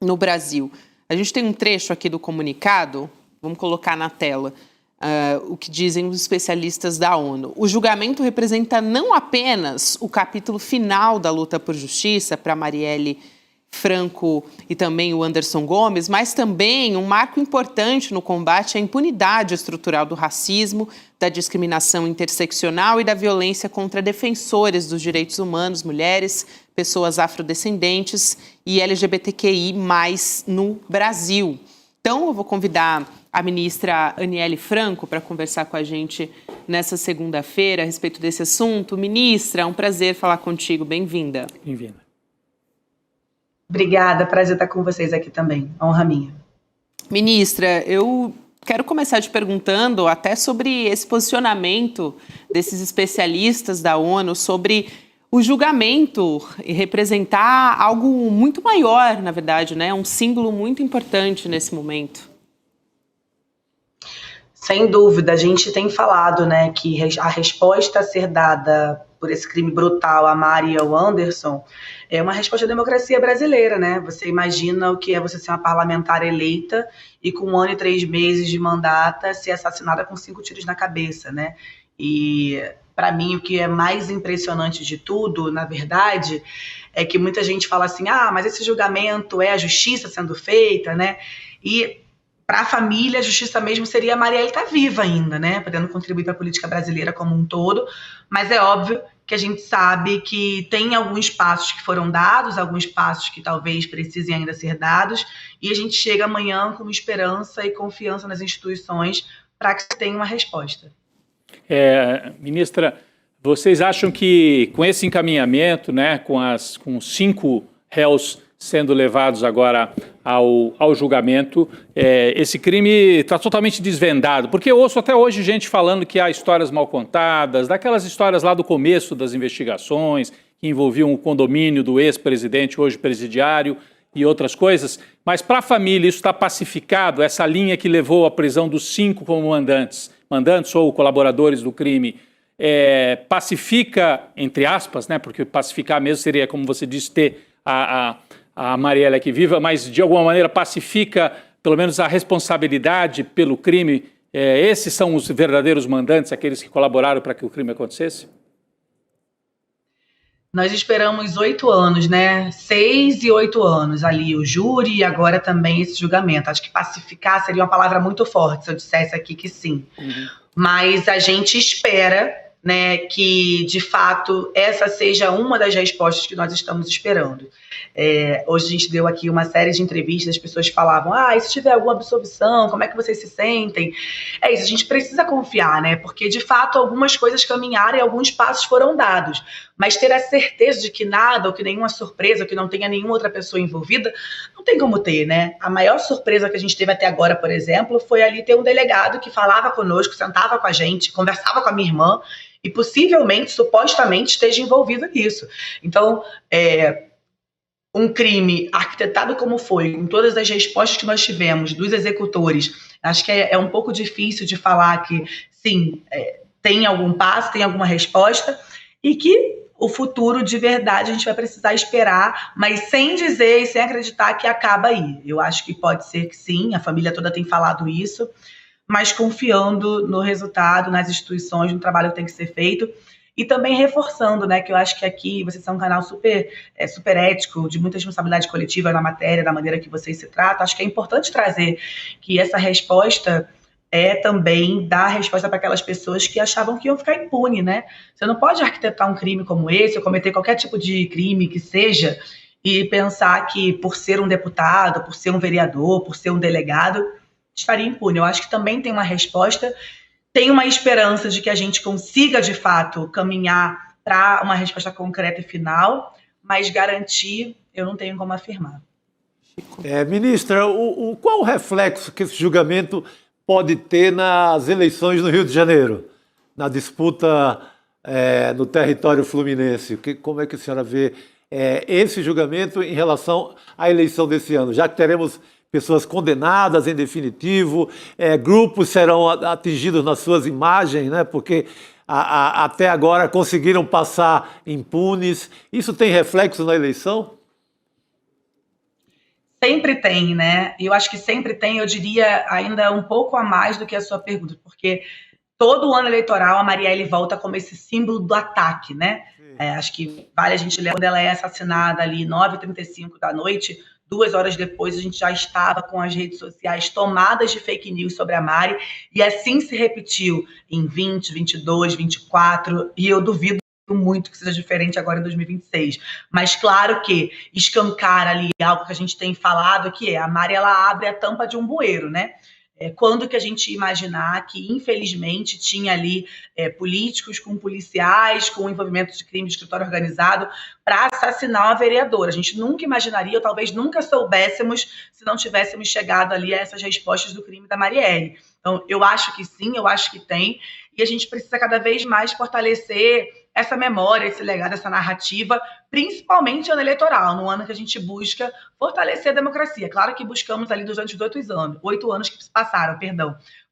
no Brasil. A gente tem um trecho aqui do comunicado, vamos colocar na tela. O que dizem os especialistas da ONU. O julgamento representa não apenas o capítulo final da luta por justiça para Marielle Franco e também o Anderson Gomes, mas também um marco importante no combate à impunidade estrutural do racismo, da discriminação interseccional e da violência contra defensores dos direitos humanos, mulheres, pessoas afrodescendentes e LGBTQI+, no Brasil. Então, eu vou convidar a ministra Aniele Franco para conversar com a gente nessa segunda-feira a respeito desse assunto. Ministra, é um prazer falar contigo. Bem-vinda. Bem-vinda. Obrigada, prazer estar com vocês aqui também. Honra minha. Ministra, eu quero começar te perguntando até sobre esse posicionamento desses especialistas da ONU sobre o julgamento e representar algo muito maior, na verdade, né? Um símbolo muito importante nesse momento. Sem dúvida, a gente tem falado, né, que a resposta a ser dada por esse crime brutal a Mari e ao Anderson é uma resposta à democracia brasileira, né? Você imagina o que é você ser uma parlamentar eleita e com 1 ano e 3 meses de mandato ser assassinada com 5 tiros na cabeça, né? E para mim o que é mais impressionante de tudo, na verdade, é que muita gente fala assim, mas esse julgamento é a justiça sendo feita, né? E para a família, a justiça mesmo seria a Marielle estar viva ainda, né? Podendo contribuir para a política brasileira como um todo. Mas é óbvio que a gente sabe que tem alguns passos que foram dados, alguns passos que talvez precisem ainda ser dados, e a gente chega amanhã com esperança e confiança nas instituições para que se tenha uma resposta. Ministra, vocês acham que com esse encaminhamento, né, com 5 réus sendo levados agora ao julgamento, esse crime está totalmente desvendado? Porque eu ouço até hoje gente falando que há histórias mal contadas, daquelas histórias lá do começo das investigações, que envolviam o condomínio do ex-presidente, hoje presidiário, e outras coisas, mas para a família isso está pacificado, essa linha que levou à prisão dos 5 como mandantes ou colaboradores do crime, pacifica, entre aspas, né, porque pacificar mesmo seria, como você disse, ter a Marielle aqui viva, mas de alguma maneira pacifica pelo menos a responsabilidade pelo crime. Esses são os verdadeiros mandantes, aqueles que colaboraram para que o crime acontecesse? Nós esperamos 8 anos, né? 6 e 8 anos ali, o júri e agora também esse julgamento. Acho que pacificar seria uma palavra muito forte se eu dissesse aqui que sim. Uhum. Mas a gente espera, né, que de fato essa seja uma das respostas que nós estamos esperando. Hoje a gente deu aqui uma série de entrevistas, as pessoas falavam, e se tiver alguma absolvição, como é que vocês se sentem? É isso, a gente precisa confiar, né? Porque de fato algumas coisas caminharam e alguns passos foram dados, mas ter a certeza de que nada, ou que nenhuma surpresa, ou que não tenha nenhuma outra pessoa envolvida, não tem como ter, né? A maior surpresa que a gente teve até agora, por exemplo, foi ali ter um delegado que falava conosco, sentava com a gente, conversava com a minha irmã, e possivelmente, supostamente, esteja envolvido nisso. Então, um crime arquitetado como foi, com todas as respostas que nós tivemos dos executores, acho que é um pouco difícil de falar que, sim, tem algum passo, tem alguma resposta, e que o futuro, de verdade, a gente vai precisar esperar, mas sem dizer e sem acreditar que acaba aí. Eu acho que pode ser que sim, a família toda tem falado isso, mas confiando no resultado, nas instituições, no trabalho que tem que ser feito, e também reforçando, né, que eu acho que aqui vocês são um canal super ético, de muita responsabilidade coletiva na matéria, da maneira que vocês se tratam. Acho que é importante trazer que essa resposta também dar resposta para aquelas pessoas que achavam que iam ficar impune, né? Você não pode arquitetar um crime como esse, ou cometer qualquer tipo de crime que seja, e pensar que por ser um deputado, por ser um vereador, por ser um delegado, estaria impune. Eu acho que também tem uma resposta, tem uma esperança de que a gente consiga, de fato, caminhar para uma resposta concreta e final, mas garantir eu não tenho como afirmar. Ministra, qual o reflexo que esse julgamento pode ter nas eleições no Rio de Janeiro, na disputa no território fluminense? Como é que a senhora vê esse julgamento em relação à eleição desse ano? Já que teremos pessoas condenadas em definitivo, grupos serão atingidos nas suas imagens, né? Porque até agora conseguiram passar impunes. Isso tem reflexo na eleição? Sempre tem, né? Eu acho que sempre tem, eu diria ainda um pouco a mais do que a sua pergunta, porque todo ano eleitoral a Marielle volta como esse símbolo do ataque, né? Acho que vale a gente lembrar quando ela é assassinada ali 9h35 da noite, 2 horas depois a gente já estava com as redes sociais tomadas de fake news sobre a Mari, e assim se repetiu em 20, 22, 24, e eu duvido muito que seja diferente agora em 2026. Mas claro que escancar ali algo que a gente tem falado, que a Mari, ela abre a tampa de um bueiro, né? Quando que a gente ia imaginar que, infelizmente, tinha ali políticos com policiais, com envolvimento de crime de escritório organizado, para assassinar uma vereadora? A gente nunca imaginaria, ou talvez nunca soubéssemos, se não tivéssemos chegado ali a essas respostas do crime da Marielle. Então, eu acho que sim, eu acho que tem, e a gente precisa cada vez mais fortalecer essa memória, esse legado, essa narrativa, principalmente no ano eleitoral, no ano que a gente busca fortalecer a democracia. Claro que buscamos ali durante os 8 anos que se passaram,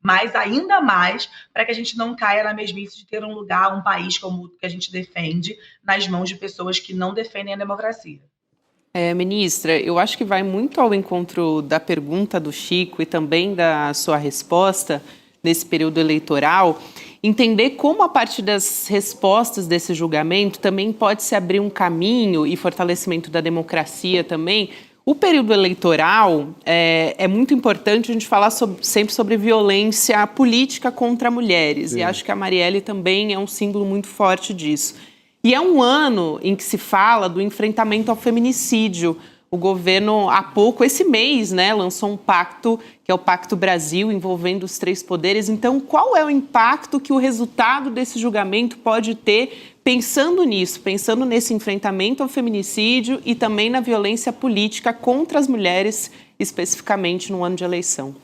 mas ainda mais para que a gente não caia na mesmice de ter um lugar, um país como o que a gente defende, nas mãos de pessoas que não defendem a democracia. Ministra, eu acho que vai muito ao encontro da pergunta do Chico e também da sua resposta nesse período eleitoral, entender como, a partir das respostas desse julgamento, também pode se abrir um caminho e fortalecimento da democracia também. O período eleitoral é muito importante a gente falar sempre sobre violência política contra mulheres. Sim. E acho que a Marielle também é um símbolo muito forte disso. E é um ano em que se fala do enfrentamento ao feminicídio. O governo, há pouco, esse mês, né, lançou um pacto, que é o Pacto Brasil, envolvendo os 3 poderes. Então, qual é o impacto que o resultado desse julgamento pode ter, pensando nisso, pensando nesse enfrentamento ao feminicídio e também na violência política contra as mulheres, especificamente no ano de eleição?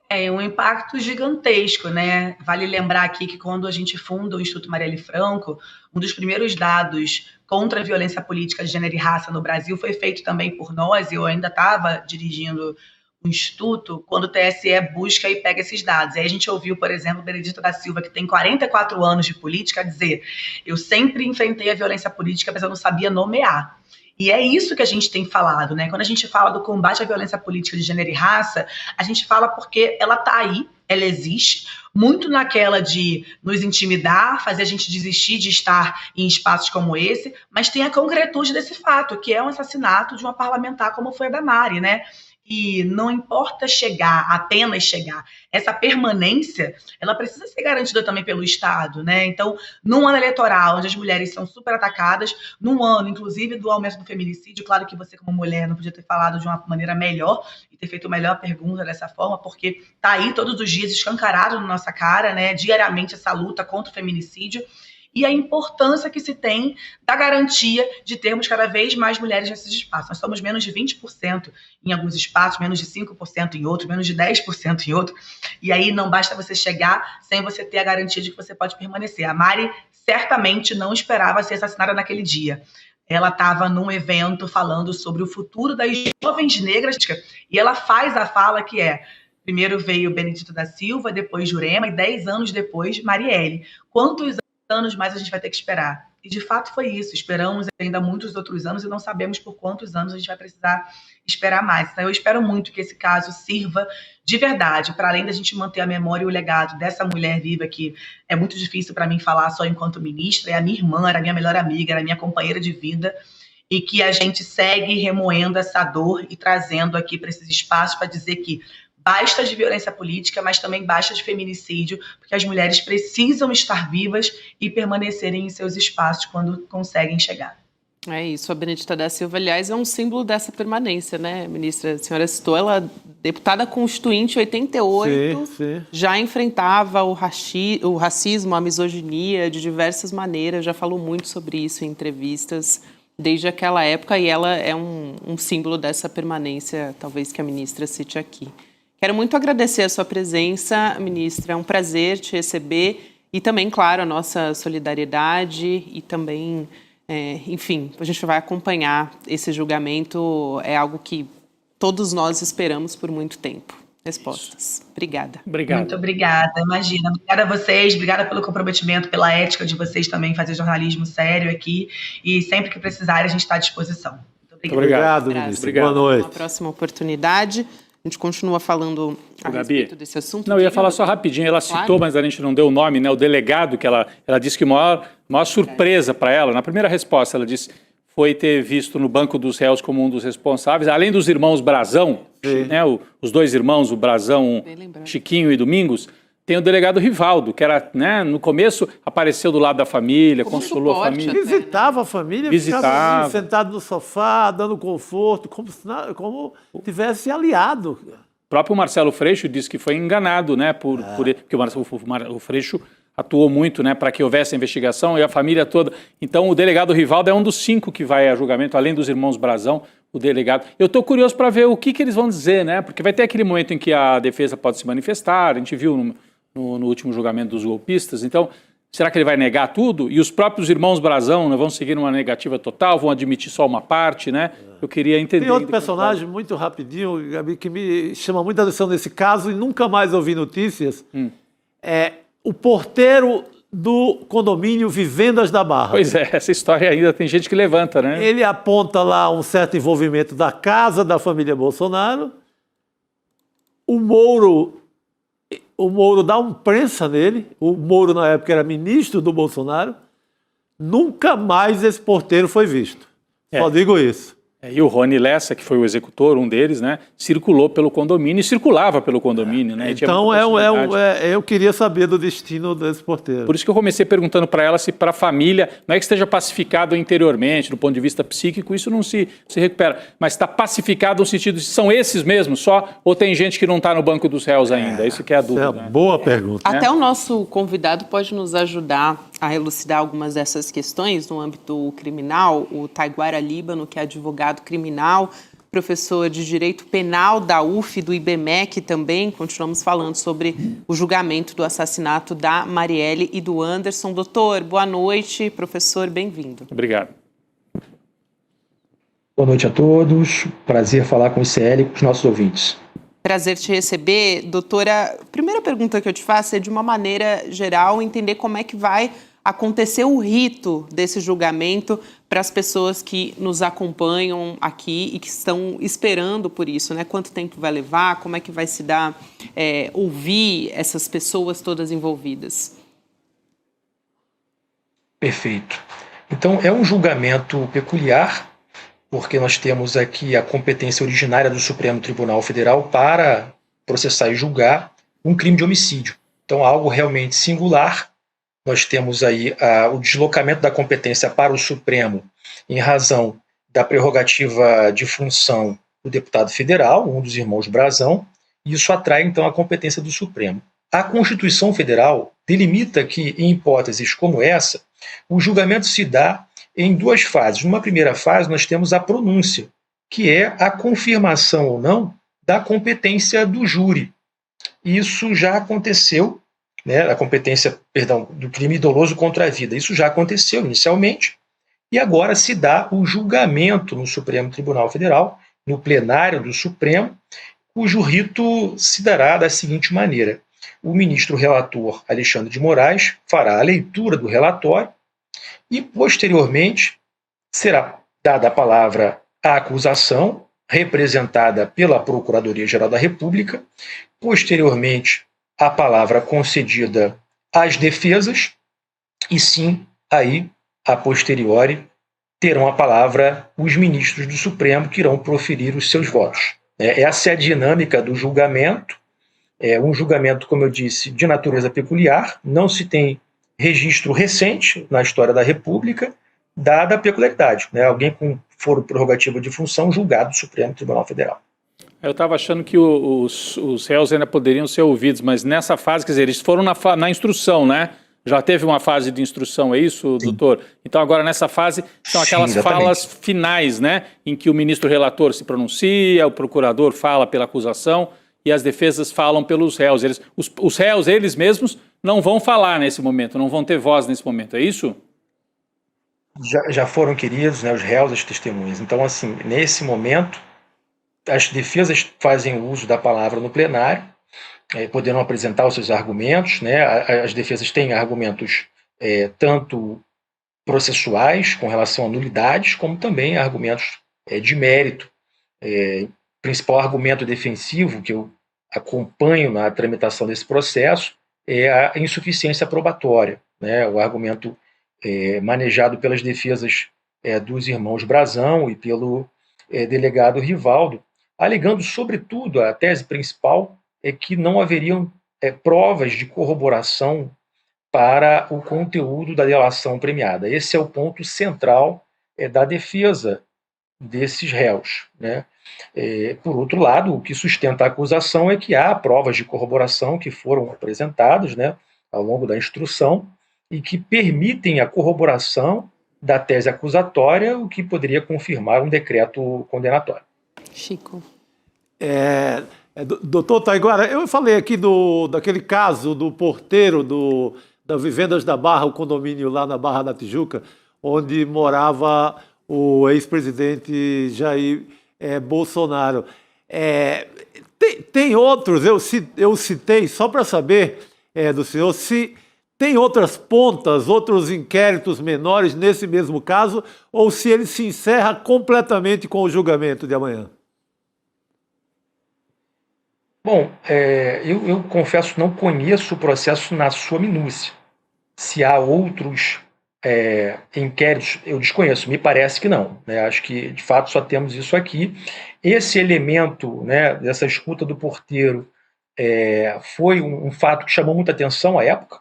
É um impacto gigantesco, né? Vale lembrar aqui que quando a gente funda o Instituto Marielle Franco, um dos primeiros dados contra a violência política de gênero e raça no Brasil foi feito também por nós, e eu ainda estava dirigindo o Instituto, quando o TSE busca e pega esses dados. E aí a gente ouviu, por exemplo, o Benedito da Silva, que tem 44 anos de política, dizer: eu sempre enfrentei a violência política, mas eu não sabia nomear. E é isso que a gente tem falado, né? Quando a gente fala do combate à violência política de gênero e raça, a gente fala porque ela está aí, ela existe, muito naquela de nos intimidar, fazer a gente desistir de estar em espaços como esse, mas tem a concretude desse fato, que é um assassinato de uma parlamentar como foi a da Mari, né? E não importa chegar, apenas chegar. Essa permanência, ela precisa ser garantida também pelo Estado, né? Então, num ano eleitoral, onde as mulheres são super atacadas, num ano, inclusive, do aumento do feminicídio, claro que você, como mulher, não podia ter falado de uma maneira melhor e ter feito a melhor pergunta dessa forma, porque tá aí todos os dias escancarado na nossa cara, né? Diariamente essa luta contra o feminicídio. E a importância que se tem da garantia de termos cada vez mais mulheres nesses espaços. Nós somos menos de 20% em alguns espaços, menos de 5% em outros, menos de 10% em outros. E aí não basta você chegar sem você ter a garantia de que você pode permanecer. A Mari certamente não esperava ser assassinada naquele dia. Ela estava num evento falando sobre o futuro das jovens negras, e ela faz a fala que é: primeiro veio Benedito da Silva, depois Jurema, e 10 anos depois Marielle. Quantos anos mais a gente vai ter que esperar? E de fato foi isso, esperamos ainda muitos outros anos e não sabemos por quantos anos a gente vai precisar esperar mais. Então eu espero muito que esse caso sirva de verdade, para além da gente manter a memória e o legado dessa mulher viva, que é muito difícil para mim falar só enquanto ministra, é a minha irmã, era a minha melhor amiga, era a minha companheira de vida, e que a gente segue remoendo essa dor e trazendo aqui para esses espaços para dizer que basta de violência política, mas também basta de feminicídio, porque as mulheres precisam estar vivas e permanecerem em seus espaços quando conseguem chegar. É isso, a Benedita da Silva, aliás, é um símbolo dessa permanência, né, ministra? A senhora citou, ela, deputada constituinte em 88, sim. já enfrentava o racismo, a misoginia de diversas maneiras, já falou muito sobre isso em entrevistas desde aquela época, e ela é um símbolo dessa permanência, talvez que a ministra cite aqui. Quero muito agradecer a sua presença, ministra, é um prazer te receber, e também, claro, a nossa solidariedade e também... enfim, a gente vai acompanhar esse julgamento, é algo que todos nós esperamos por muito tempo. Respostas. Obrigada. Obrigado. Muito obrigada, imagina. Obrigada a vocês, obrigada pelo comprometimento, pela ética de vocês também fazer jornalismo sério aqui. E sempre que precisarem, a gente está à disposição. Muito Obrigado, Graças. ministro. Boa noite. Uma próxima oportunidade. A gente continua falando a respeito desse assunto. Não, eu ia falar só rapidinho. Ela citou, mas a gente não deu o nome, né? O delegado, que ela disse que a maior surpresa para ela, na primeira resposta, ela disse, foi ter visto no banco dos réus como um dos responsáveis, além dos irmãos Brazão, né? Os dois irmãos, o Brazão, Chiquinho e Domingos, tem o delegado Rivaldo, que era, né, no começo apareceu do lado da família, como consolou a família. Visitava a família, ficava ali, sentado no sofá, dando conforto, como tivesse aliado. O próprio Marcelo Freixo disse que foi enganado, né, porque o Freixo atuou muito, né, para que houvesse a investigação e a família toda. Então o delegado Rivaldo é um dos 5 que vai a julgamento, além dos irmãos Brazão, o delegado. Eu estou curioso para ver o que eles vão dizer, né, porque vai ter aquele momento em que a defesa pode se manifestar, a gente viu no último julgamento dos golpistas. Então, será que ele vai negar tudo? E os próprios irmãos Brazão, né, vão seguir uma negativa total, vão admitir só uma parte, né? Eu queria entender. Tem outro personagem muito rapidinho, Gabi, que me chama muita atenção nesse caso e nunca mais ouvi notícias. É o porteiro do condomínio Vivendas da Barra. Pois é, essa história ainda tem gente que levanta, né? Ele aponta lá um certo envolvimento da casa da família Bolsonaro. O Moro dá um prensa nele. O Moro, na época, era ministro do Bolsonaro. Nunca mais esse porteiro foi visto. Só digo isso. E o Rony Lessa, que foi o executor, um deles, né, circulou pelo condomínio e circulava pelo condomínio. Né, então, eu queria saber do destino desse porteiro. Por isso que eu comecei perguntando para ela se para a família, não é que esteja pacificado interiormente, do ponto de vista psíquico, isso não se recupera, mas está pacificado no sentido de são esses mesmos só, ou tem gente que não está no banco dos réus ainda? Isso que é a dúvida. É uma boa pergunta. Até o nosso convidado pode nos ajudar a elucidar algumas dessas questões no âmbito criminal. O Taiguara Líbano, que é advogado criminal, professor de Direito Penal da UF, do IBMEC também. Continuamos falando sobre o julgamento do assassinato da Marielle e do Anderson. Doutor, boa noite. Professor, bem-vindo. Obrigado. Boa noite a todos. Prazer falar com o ICL e com os nossos ouvintes. Prazer te receber. Doutora, a primeira pergunta que eu te faço é, de uma maneira geral, entender como é que vai acontecer o rito desse julgamento para as pessoas que nos acompanham aqui e que estão esperando por isso, né? Quanto tempo vai levar? Como é que vai se dar, ouvir essas pessoas todas envolvidas? Perfeito. Então, é um julgamento peculiar, porque nós temos aqui a competência originária do Supremo Tribunal Federal para processar e julgar um crime de homicídio. Então, algo realmente singular. Nós temos aí o deslocamento da competência para o Supremo em razão da prerrogativa de função do deputado federal, um dos irmãos Brazão, e isso atrai, então, a competência do Supremo. A Constituição Federal delimita que, em hipóteses como essa, o julgamento se dá em 2 fases. Numa primeira fase, nós temos a pronúncia, que é a confirmação ou não da competência do júri. Isso já aconteceu, né, a competência, do crime doloso contra a vida. Isso já aconteceu inicialmente, e agora se dá o julgamento no Supremo Tribunal Federal, no plenário do Supremo, cujo rito se dará da seguinte maneira. O ministro relator Alexandre de Moraes fará a leitura do relatório e, posteriormente, será dada a palavra à acusação, representada pela Procuradoria-Geral da República, posteriormente, a palavra concedida às defesas, e sim, aí, a posteriori, terão a palavra os ministros do Supremo que irão proferir os seus votos. Essa é a dinâmica do julgamento. É um julgamento, como eu disse, de natureza peculiar, não se tem registro recente na história da República dada a peculiaridade, né? Alguém com foro prerrogativo de função julgado do Supremo Tribunal Federal. Eu estava achando que os réus ainda poderiam ser ouvidos, mas nessa fase, quer dizer, eles foram na instrução, né? Já teve uma fase de instrução, é isso, Sim. doutor? Então agora nessa fase são aquelas falas finais, né? Em que o ministro relator se pronuncia, o procurador fala pela acusação e as defesas falam pelos réus. Os réus, eles mesmos, não vão falar nesse momento, não vão ter voz nesse momento, é isso? Já foram queridos, né, os réus, as testemunhas. Então, assim, nesse momento, as defesas fazem uso da palavra no plenário, poderão apresentar os seus argumentos, né? As defesas têm argumentos tanto processuais, com relação a nulidades, como também argumentos de mérito. O principal argumento defensivo que eu acompanho na tramitação desse processo é a insuficiência probatória, né? O argumento manejado pelas defesas dos irmãos Brazão e pelo delegado Rivaldo, alegando, sobretudo, a tese principal é que não haveriam provas de corroboração para o conteúdo da delação premiada. Esse é o ponto central da defesa desses réus, né? Por outro lado, o que sustenta a acusação é que há provas de corroboração que foram apresentadas, né, ao longo da instrução e que permitem a corroboração da tese acusatória, o que poderia confirmar um decreto condenatório. Chico. Doutor Taiguara, eu falei aqui daquele caso do porteiro da Vivendas da Barra, o condomínio lá na Barra da Tijuca, onde morava o ex-presidente Jair Bolsonaro. Tem outros, eu citei, só para saber do senhor, se tem outras pontas, outros inquéritos menores nesse mesmo caso, ou se ele se encerra completamente com o julgamento de amanhã. Bom, eu confesso não conheço o processo na sua minúcia. Se há outros inquéritos, eu desconheço, me parece que não, né? Acho que, de fato, só temos isso aqui. Esse elemento, né, dessa escuta do porteiro foi um fato que chamou muita atenção à época,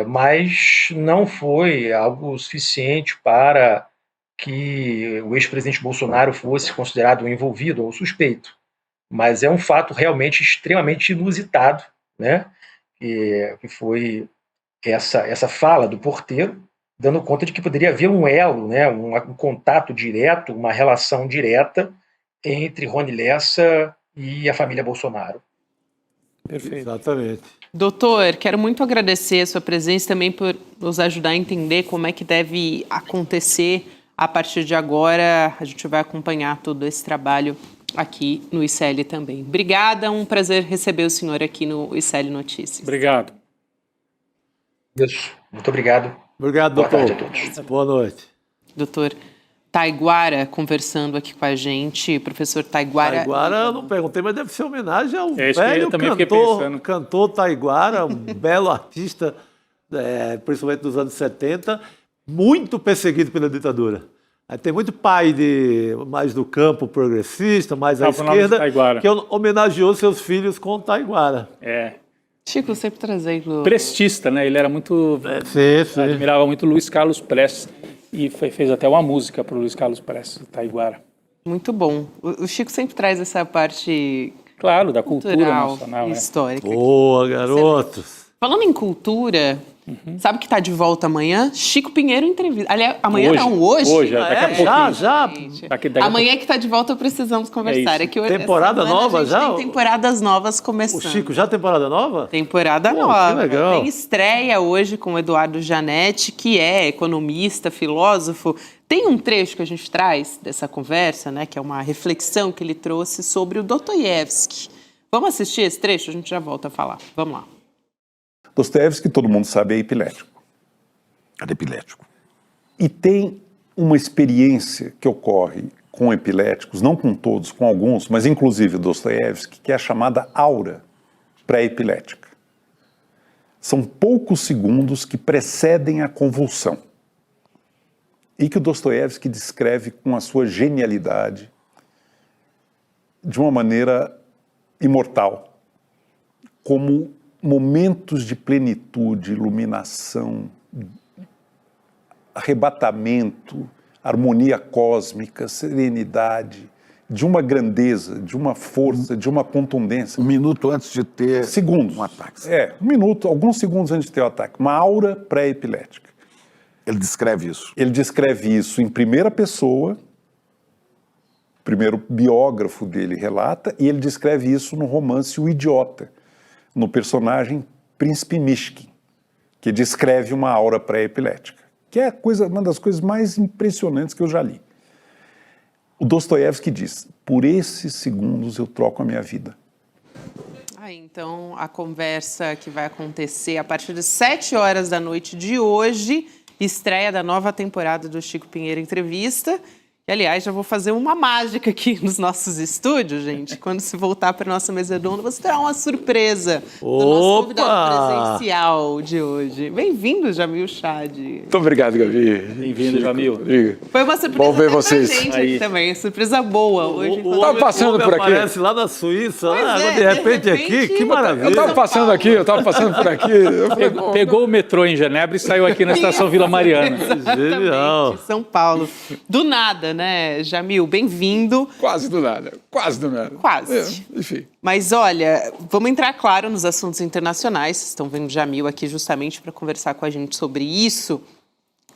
mas não foi algo suficiente para que o ex-presidente Bolsonaro fosse considerado um envolvido ou suspeito. Mas é um fato realmente extremamente inusitado, né? Que foi essa fala do porteiro, dando conta de que poderia haver um elo, né? Um contato direto, uma relação direta entre Rony Lessa e a família Bolsonaro. Perfeito. Exatamente. Doutor, quero muito agradecer a sua presença também por nos ajudar a entender como é que deve acontecer a partir de agora. A gente vai acompanhar todo esse trabalho aqui no ICL também. Obrigada, um prazer receber o senhor aqui no ICL Notícias. Obrigado. Isso, muito obrigado. Obrigado, Boa doutor. tarde a todos. Boa noite. Doutor Taiguara conversando aqui com a gente, professor Taiguara. Taiguara, eu não perguntei, mas deve ser homenagem ao isso que eu também fiquei pensando. cantor Taiguara, um belo artista, principalmente dos anos 70, muito perseguido pela ditadura. Aí tem muito pai mais do campo progressista, mais à esquerda, que homenageou seus filhos com Taiguara. Chico sempre trazendo... Prestista, né? Ele era muito... Sim. Admirava muito Luiz Carlos Prestes e fez até uma música para o Luiz Carlos Prestes, Taiguara. Muito bom. O Chico sempre traz essa parte... Claro, da cultura nacional. Histórica. Boa, garotos. Falando em cultura, sabe que está de volta amanhã? Chico Pinheiro entrevista. Aliás, amanhã não, hoje. Hoje, daqui a pouquinho. Já. Amanhã que está de volta, precisamos conversar. Que temporada nova já? Tem temporadas novas começando. O Chico, já temporada nova? Temporada nova. Que legal. Tem estreia hoje com o Eduardo Janetti, que é economista, filósofo. Tem um trecho que a gente traz dessa conversa, né, que é uma reflexão que ele trouxe sobre o Dostoiévski. Vamos assistir esse trecho? A gente já volta a falar. Vamos lá. Dostoiévski, todo mundo sabe, é epilético. Era epilético. E tem uma experiência que ocorre com epiléticos, não com todos, com alguns, mas inclusive Dostoiévski, que é a chamada aura pré-epilética. São poucos segundos que precedem a convulsão e que o Dostoiévski descreve com a sua genialidade de uma maneira imortal, como momentos de plenitude, iluminação, arrebatamento, harmonia cósmica, serenidade, de uma grandeza, de uma força, de uma contundência. Um minuto antes de ter um ataque. Um minuto, alguns segundos antes de ter o ataque. Uma aura pré-epilética. Ele descreve isso. Ele descreve isso em primeira pessoa, o primeiro biógrafo dele relata, e ele descreve isso no romance O Idiota, no personagem Príncipe Mishkin, que descreve uma aura pré-epilética, que é uma das coisas mais impressionantes que eu já li. O Dostoiévski diz, por esses segundos eu troco a minha vida. Então, a conversa que vai acontecer a partir das 7 horas da noite de hoje, estreia da nova temporada do Chico Pinheiro Entrevista. E, aliás, já vou fazer uma mágica aqui nos nossos estúdios, gente. Quando se voltar para a nossa mesa redonda, você terá uma surpresa do nosso convidado presencial de hoje. Bem-vindo, Jamil Chad. Muito obrigado, Gabi. Bem-vindo, Jamil. Foi uma surpresa Bom ver vocês. Pra gente aqui também, surpresa boa. Hoje, Estava passando por aqui. Aparece lá na Suíça, de repente aqui, que maravilha. Eu estava passando por aqui. Pegou o metrô em Genebra e saiu aqui na estação Vila Mariana. Genial. São Paulo. Do nada, né, Jamil? Bem-vindo. Quase do nada. Quase. Enfim. Mas olha, vamos entrar, claro, nos assuntos internacionais. Vocês estão vendo o Jamil aqui justamente para conversar com a gente sobre isso.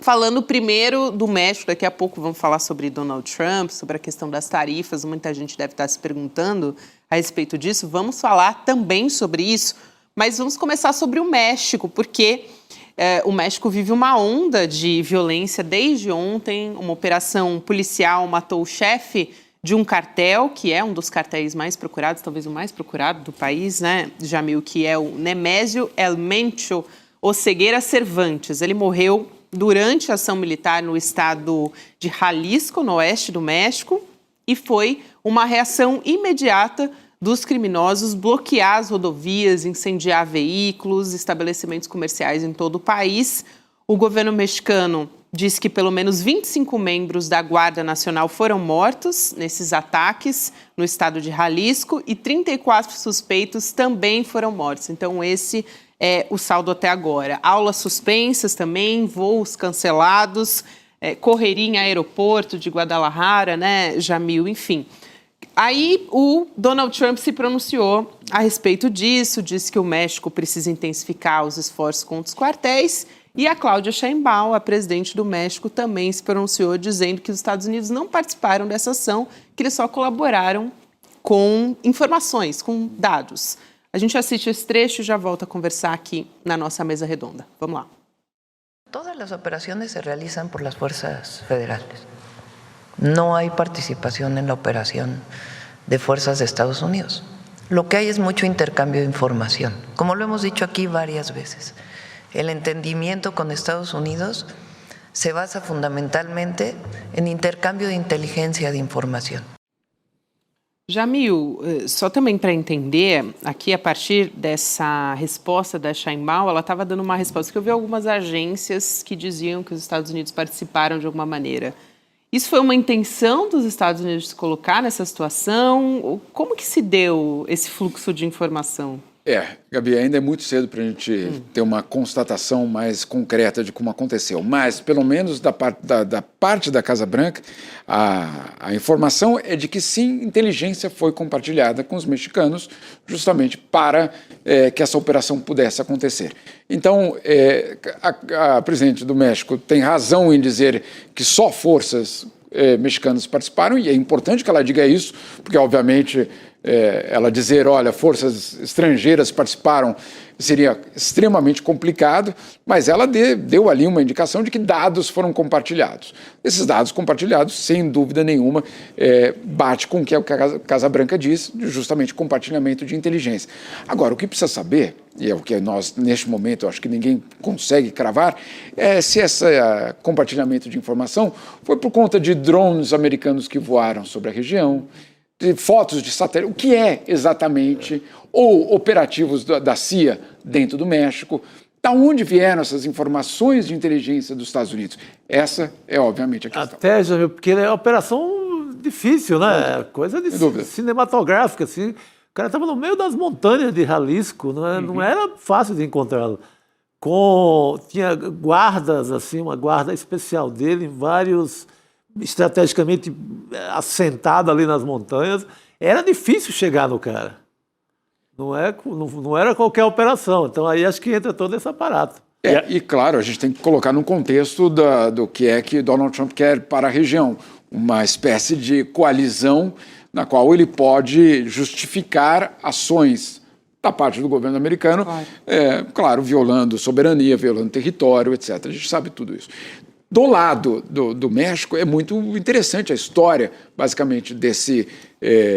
Falando primeiro do México, daqui a pouco vamos falar sobre Donald Trump, sobre a questão das tarifas. Muita gente deve estar se perguntando a respeito disso. Vamos falar também sobre isso, mas vamos começar sobre o México, porque o México vive uma onda de violência desde ontem. Uma operação policial matou o chefe de um cartel, que é um dos cartéis mais procurados, talvez o mais procurado do país, né, Jamil, que é o Nemésio El Mencho Oseguera Cervantes. Ele morreu durante a ação militar no estado de Jalisco, no oeste do México, e foi uma reação imediata dos criminosos bloquear as rodovias, incendiar veículos, estabelecimentos comerciais em todo o país. O governo mexicano diz que pelo menos 25 membros da Guarda Nacional foram mortos nesses ataques no estado de Jalisco e 34 suspeitos também foram mortos. Então esse é o saldo até agora. Aulas suspensas também, voos cancelados, correria em aeroporto de Guadalajara, né, Jamil, enfim. Aí o Donald Trump se pronunciou a respeito disso, disse que o México precisa intensificar os esforços contra os quartéis, e a Cláudia Sheinbaum, a presidente do México, também se pronunciou dizendo que os Estados Unidos não participaram dessa ação, que eles só colaboraram com informações, com dados. A gente assiste esse trecho e já volta a conversar aqui na nossa mesa redonda. Vamos lá. Todas as operações se realizam por las fuerzas federales. No hay participación en la operación de fuerzas de Estados Unidos. Lo que hay es mucho intercambio de información. Como lo hemos dicho aquí varias veces, el entendimiento con Estados Unidos se basa fundamentalmente en intercambio de inteligencia de información. Jamil, só também para entender, aqui a partir dessa resposta da Sheinbaum, ela estava dando uma resposta que eu vi algumas agências que diziam que os Estados Unidos participaram de alguma maneira. Isso foi uma intenção dos Estados Unidos se colocar nessa situação? Como que se deu esse fluxo de informação? Gabi, ainda é muito cedo para a gente ter uma constatação mais concreta de como aconteceu, mas pelo menos da parte da Casa Branca, a informação é de que sim, inteligência foi compartilhada com os mexicanos justamente para que essa operação pudesse acontecer. Então, a presidente do México tem razão em dizer que só forças mexicanas participaram, e é importante que ela diga isso, porque obviamente ela dizer, olha, forças estrangeiras participaram, seria extremamente complicado, mas ela deu ali uma indicação de que dados foram compartilhados. Esses dados compartilhados, sem dúvida nenhuma, bate com o que a Casa Branca diz, justamente compartilhamento de inteligência. Agora, o que precisa saber, e é o que nós, neste momento, acho que ninguém consegue cravar, é se esse compartilhamento de informação foi por conta de drones americanos que voaram sobre a região, de fotos de satélite, o que é exatamente, ou operativos da CIA dentro do México, da onde vieram essas informações de inteligência dos Estados Unidos? Essa é, obviamente, a questão. Até, já viu, porque é uma operação difícil, né? Coisa de cinematográfica, assim. O cara estava no meio das montanhas de Jalisco, não era fácil de encontrá-lo. tinha guardas, assim, uma guarda especial dele, vários estrategicamente assentado ali nas montanhas. Era difícil chegar no cara. Não era qualquer operação. Então aí acho que entra todo esse aparato. E claro, a gente tem que colocar no contexto do que é que Donald Trump quer para a região. Uma espécie de coalizão na qual ele pode justificar ações da parte do governo americano, claro, violando soberania, violando território, etc. A gente sabe tudo isso. Do lado do México, é muito interessante a história, basicamente, desse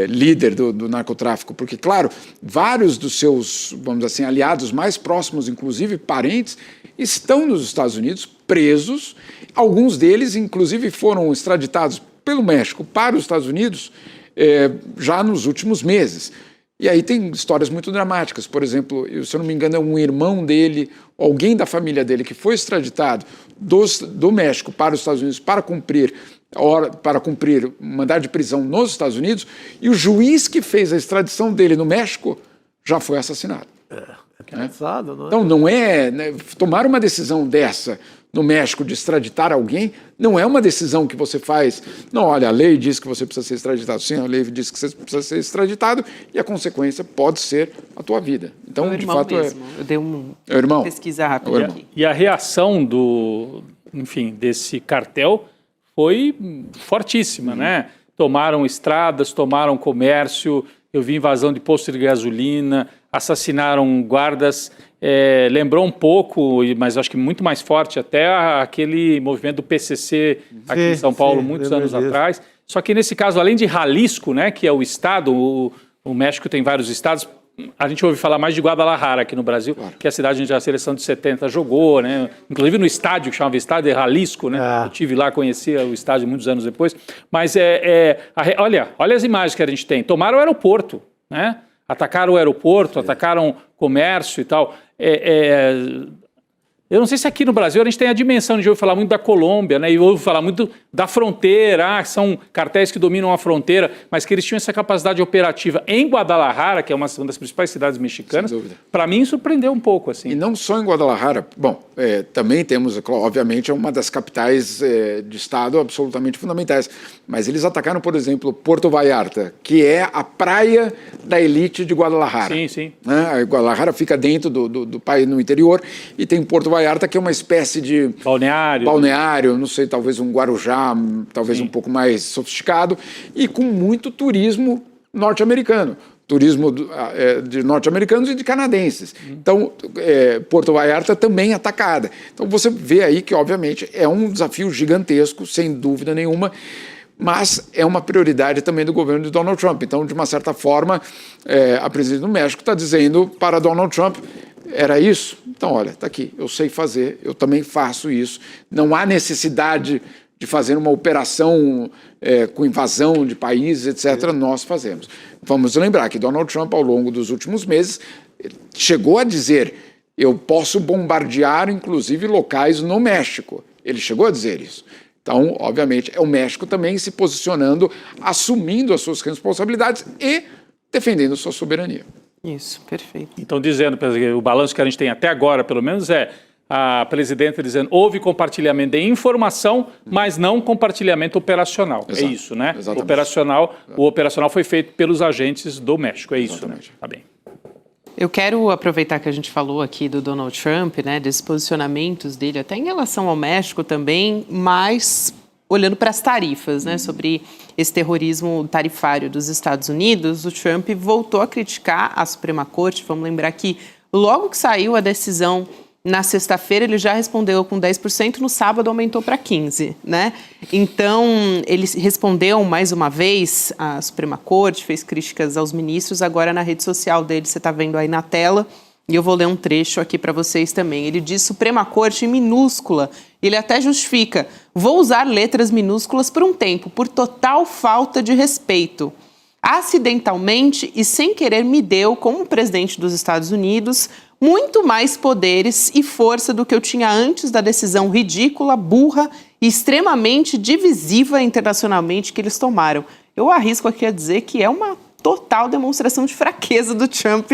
líder do narcotráfico, porque, claro, vários dos seus, vamos dizer assim, aliados mais próximos, inclusive parentes, estão nos Estados Unidos, presos. Alguns deles, inclusive, foram extraditados pelo México para os Estados Unidos já nos últimos meses. E aí tem histórias muito dramáticas. Por exemplo, se eu não me engano, é um irmão dele, alguém da família dele que foi extraditado do México para os Estados Unidos para cumprir mandado de prisão nos Estados Unidos, e o juiz que fez a extradição dele no México já foi assassinado. É pesado, não é? Então não é... Né, tomar uma decisão dessa no México de extraditar alguém não é uma decisão que você faz. Não, olha, a lei diz que você precisa ser extraditado. Sim, a lei diz que você precisa ser extraditado e a consequência pode ser a tua vida. Então, de fato, mesmo. Eu dei uma pesquisa rápida aqui. E a reação desse cartel foi fortíssima, né? Tomaram estradas, tomaram comércio, eu vi invasão de posto de gasolina, assassinaram guardas. Lembrou um pouco, mas acho que muito mais forte até aquele movimento do PCC aqui em São Paulo, muitos anos atrás. Só que nesse caso, além de Jalisco, né, que é o estado, o México tem vários estados, a gente ouve falar mais de Guadalajara aqui no Brasil, que é a cidade onde a seleção de 70 jogou, né? Inclusive no estádio, que chamava Estádio de Jalisco, né? Eu estive lá, conhecia o estádio muitos anos depois. Mas olha as imagens que a gente tem. Tomaram o aeroporto, né? Atacaram o aeroporto, atacaram comércio e tal. Eu não sei se aqui no Brasil a gente tem a dimensão de ouvir falar muito da Colômbia, né? E ouve falar muito da fronteira, são cartéis que dominam a fronteira, mas que eles tinham essa capacidade operativa em Guadalajara, que é uma das principais cidades mexicanas. Para mim surpreendeu um pouco, assim. E não só em Guadalajara, bom, também temos, obviamente, uma das capitais de estado absolutamente fundamentais, mas eles atacaram, por exemplo, Puerto Vallarta, que é a praia da elite de Guadalajara. Sim, sim. Né? Guadalajara fica dentro do país, no interior, e tem Puerto Vallarta, que é uma espécie de balneário, não sei, talvez um Guarujá, talvez um pouco mais sofisticado, e com muito turismo norte-americano. Turismo de norte-americanos e de canadenses. Então, Puerto Vallarta também atacada. Então, você vê aí que, obviamente, é um desafio gigantesco, sem dúvida nenhuma, mas é uma prioridade também do governo de Donald Trump. Então, de uma certa forma, a presidente do México está dizendo para Donald Trump: era isso? Então, olha, está aqui, eu sei fazer, eu também faço isso. Não há necessidade de fazer uma operação com invasão de países, etc., nós fazemos. Vamos lembrar que Donald Trump, ao longo dos últimos meses, chegou a dizer: eu posso bombardear, inclusive, locais no México. Ele chegou a dizer isso. Então, obviamente, é o México também se posicionando, assumindo as suas responsabilidades e defendendo sua soberania. Isso, perfeito. Então, dizendo, o balanço que a gente tem até agora, pelo menos, a presidenta dizendo: houve compartilhamento de informação, mas não compartilhamento operacional. Exato. É isso, né? O operacional foi feito pelos agentes do México, é isso, exatamente. Né? Tá bem. Eu quero aproveitar que a gente falou aqui do Donald Trump, né, desses posicionamentos dele, até em relação ao México também, mas olhando para as tarifas, né, sobre esse terrorismo tarifário dos Estados Unidos. O Trump voltou a criticar a Suprema Corte. Vamos lembrar que logo que saiu a decisão na sexta-feira, ele já respondeu com 10%, no sábado aumentou para 15%, né? Então, ele respondeu mais uma vez à Suprema Corte, fez críticas aos ministros, agora na rede social dele, você está vendo aí na tela, e eu vou ler um trecho aqui para vocês também. Ele diz Suprema Corte em minúscula, ele até justifica: vou usar letras minúsculas por um tempo, por total falta de respeito. Acidentalmente e sem querer me deu, como presidente dos Estados Unidos, muito mais poderes e força do que eu tinha antes da decisão ridícula, burra e extremamente divisiva internacionalmente que eles tomaram. Eu arrisco aqui a dizer que é uma total demonstração de fraqueza do Trump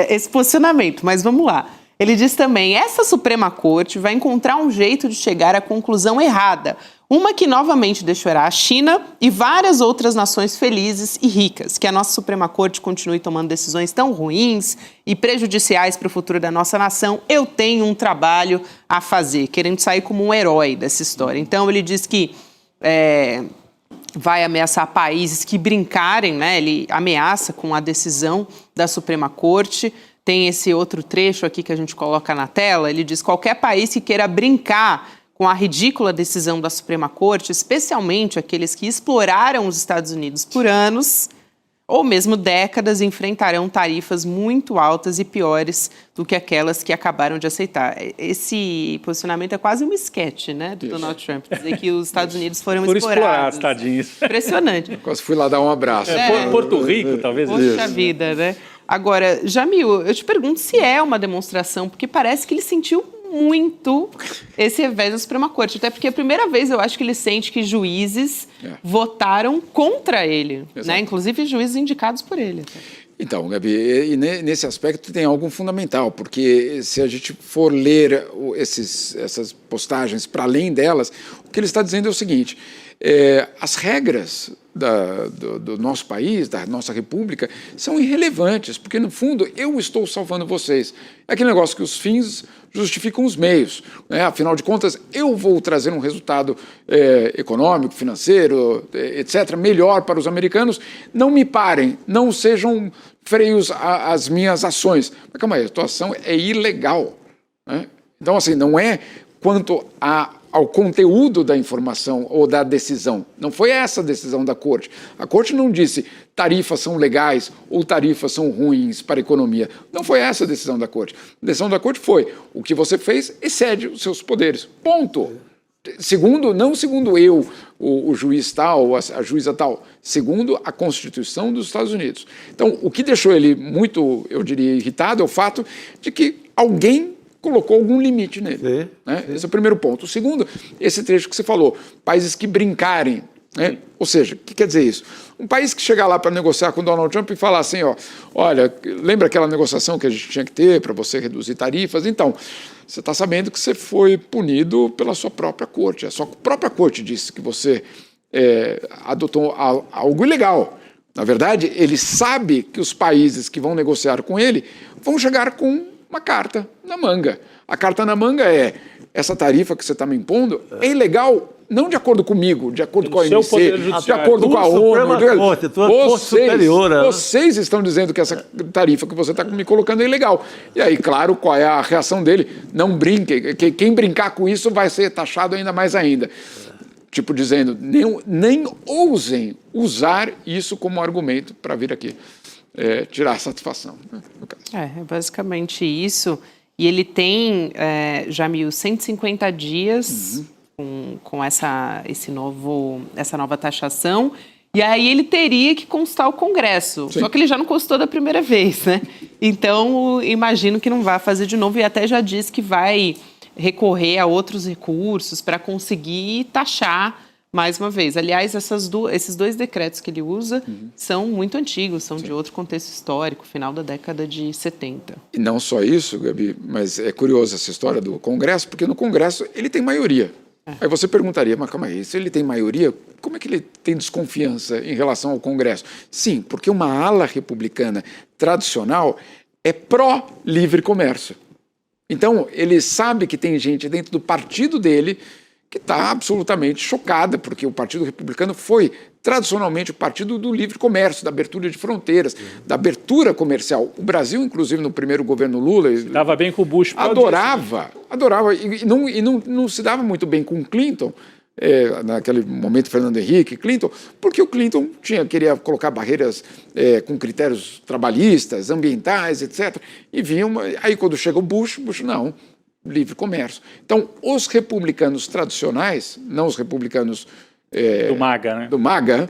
esse posicionamento, mas vamos lá. Ele diz também, essa Suprema Corte vai encontrar um jeito de chegar à conclusão errada, uma que novamente deixará a China e várias outras nações felizes e ricas, que a nossa Suprema Corte continue tomando decisões tão ruins e prejudiciais para o futuro da nossa nação. Eu tenho um trabalho a fazer, querendo sair como um herói dessa história. Então ele diz que vai ameaçar países que brincarem, né? Ele ameaça com a decisão da Suprema Corte. Tem esse outro trecho aqui que a gente coloca na tela. Ele diz: qualquer país que queira brincar com a ridícula decisão da Suprema Corte, especialmente aqueles que exploraram os Estados Unidos por anos ou mesmo décadas, enfrentarão tarifas muito altas e piores do que aquelas que acabaram de aceitar. Esse posicionamento é quase um esquete, né, do Donald Trump, dizer que os Estados Unidos foram explorados. Tadinhos. Impressionante. Quase fui lá dar um abraço. Porto Rico, talvez. Poxa vida, né? Agora, Jamil, eu te pergunto se é uma demonstração, porque parece que ele sentiu muito esse revés da Suprema Corte. Até porque é a primeira vez, eu acho, que ele sente que juízes votaram contra ele, né? Inclusive juízes indicados por ele. Então, Gabi, e nesse aspecto tem algo fundamental, porque se a gente for ler essas postagens para além delas, o que ele está dizendo é o seguinte: as regras do nosso país, da nossa república, são irrelevantes, porque, no fundo, eu estou salvando vocês. É aquele negócio que os fins justificam os meios, né? Afinal de contas, eu vou trazer um resultado econômico, financeiro, etc., melhor para os americanos. Não me parem, não sejam freios às minhas ações. Mas calma aí, a atuação é ilegal, né? Então, assim, não é quanto ao conteúdo da informação ou da decisão. Não foi essa a decisão da Corte. A Corte não disse tarifas são legais ou tarifas são ruins para a economia. Não foi essa a decisão da Corte. A decisão da Corte foi: o que você fez excede os seus poderes. Ponto. Não segundo eu, o juiz tal, a juíza tal, segundo a Constituição dos Estados Unidos. Então, o que deixou ele muito, eu diria, irritado é o fato de que alguém colocou algum limite nele. Né? Esse é o primeiro ponto. O segundo, esse trecho que você falou, países que brincarem. Né? Ou seja, o que quer dizer isso? Um país que chegar lá para negociar com Donald Trump e falar assim, olha, lembra aquela negociação que a gente tinha que ter para você reduzir tarifas? Então, você está sabendo que você foi punido pela sua própria corte. A sua própria corte disse que você adotou algo ilegal. Na verdade, ele sabe que os países que vão negociar com ele vão chegar com uma carta na manga. A carta na manga é: essa tarifa que você está me impondo é ilegal, não de acordo comigo, de acordo com a OMC, de acordo com a ONU. Vocês estão dizendo que essa tarifa que você está me colocando é ilegal. E aí, claro, qual é a reação dele? Não brinque, quem brincar com isso vai ser taxado ainda mais ainda. Tipo dizendo, nem ousem usar isso como argumento para vir aqui tirar a satisfação. Né, no caso. É basicamente isso. E ele tem, Jamil, 150 dias com essa nova taxação. E aí ele teria que constar o Congresso. Sim. Só que ele já não constou da primeira vez, né? Então, imagino que não vai fazer de novo. E até já disse que vai recorrer a outros recursos para conseguir taxar mais uma vez. Aliás, esses dois decretos que ele usa são muito antigos, são de outro contexto histórico, final da década de 70. E não só isso, Gabi, mas é curiosa essa história do Congresso, porque no Congresso ele tem maioria. Aí você perguntaria, mas calma aí, se ele tem maioria, como é que ele tem desconfiança em relação ao Congresso? Sim, porque uma ala republicana tradicional é pró-livre comércio. Então, ele sabe que tem gente dentro do partido dele que está absolutamente chocada, porque o Partido Republicano foi tradicionalmente o partido do livre comércio, da abertura de fronteiras, da abertura comercial. O Brasil, inclusive, no primeiro governo Lula... Dava bem com o Bush. Adorava, e não se dava muito bem com o Clinton, naquele momento Fernando Henrique, Clinton, porque o Clinton queria colocar barreiras com critérios trabalhistas, ambientais, etc. E aí quando chega o Bush não, livre comércio. Então, os republicanos tradicionais, não os republicanos do MAGA, né? Do MAGA,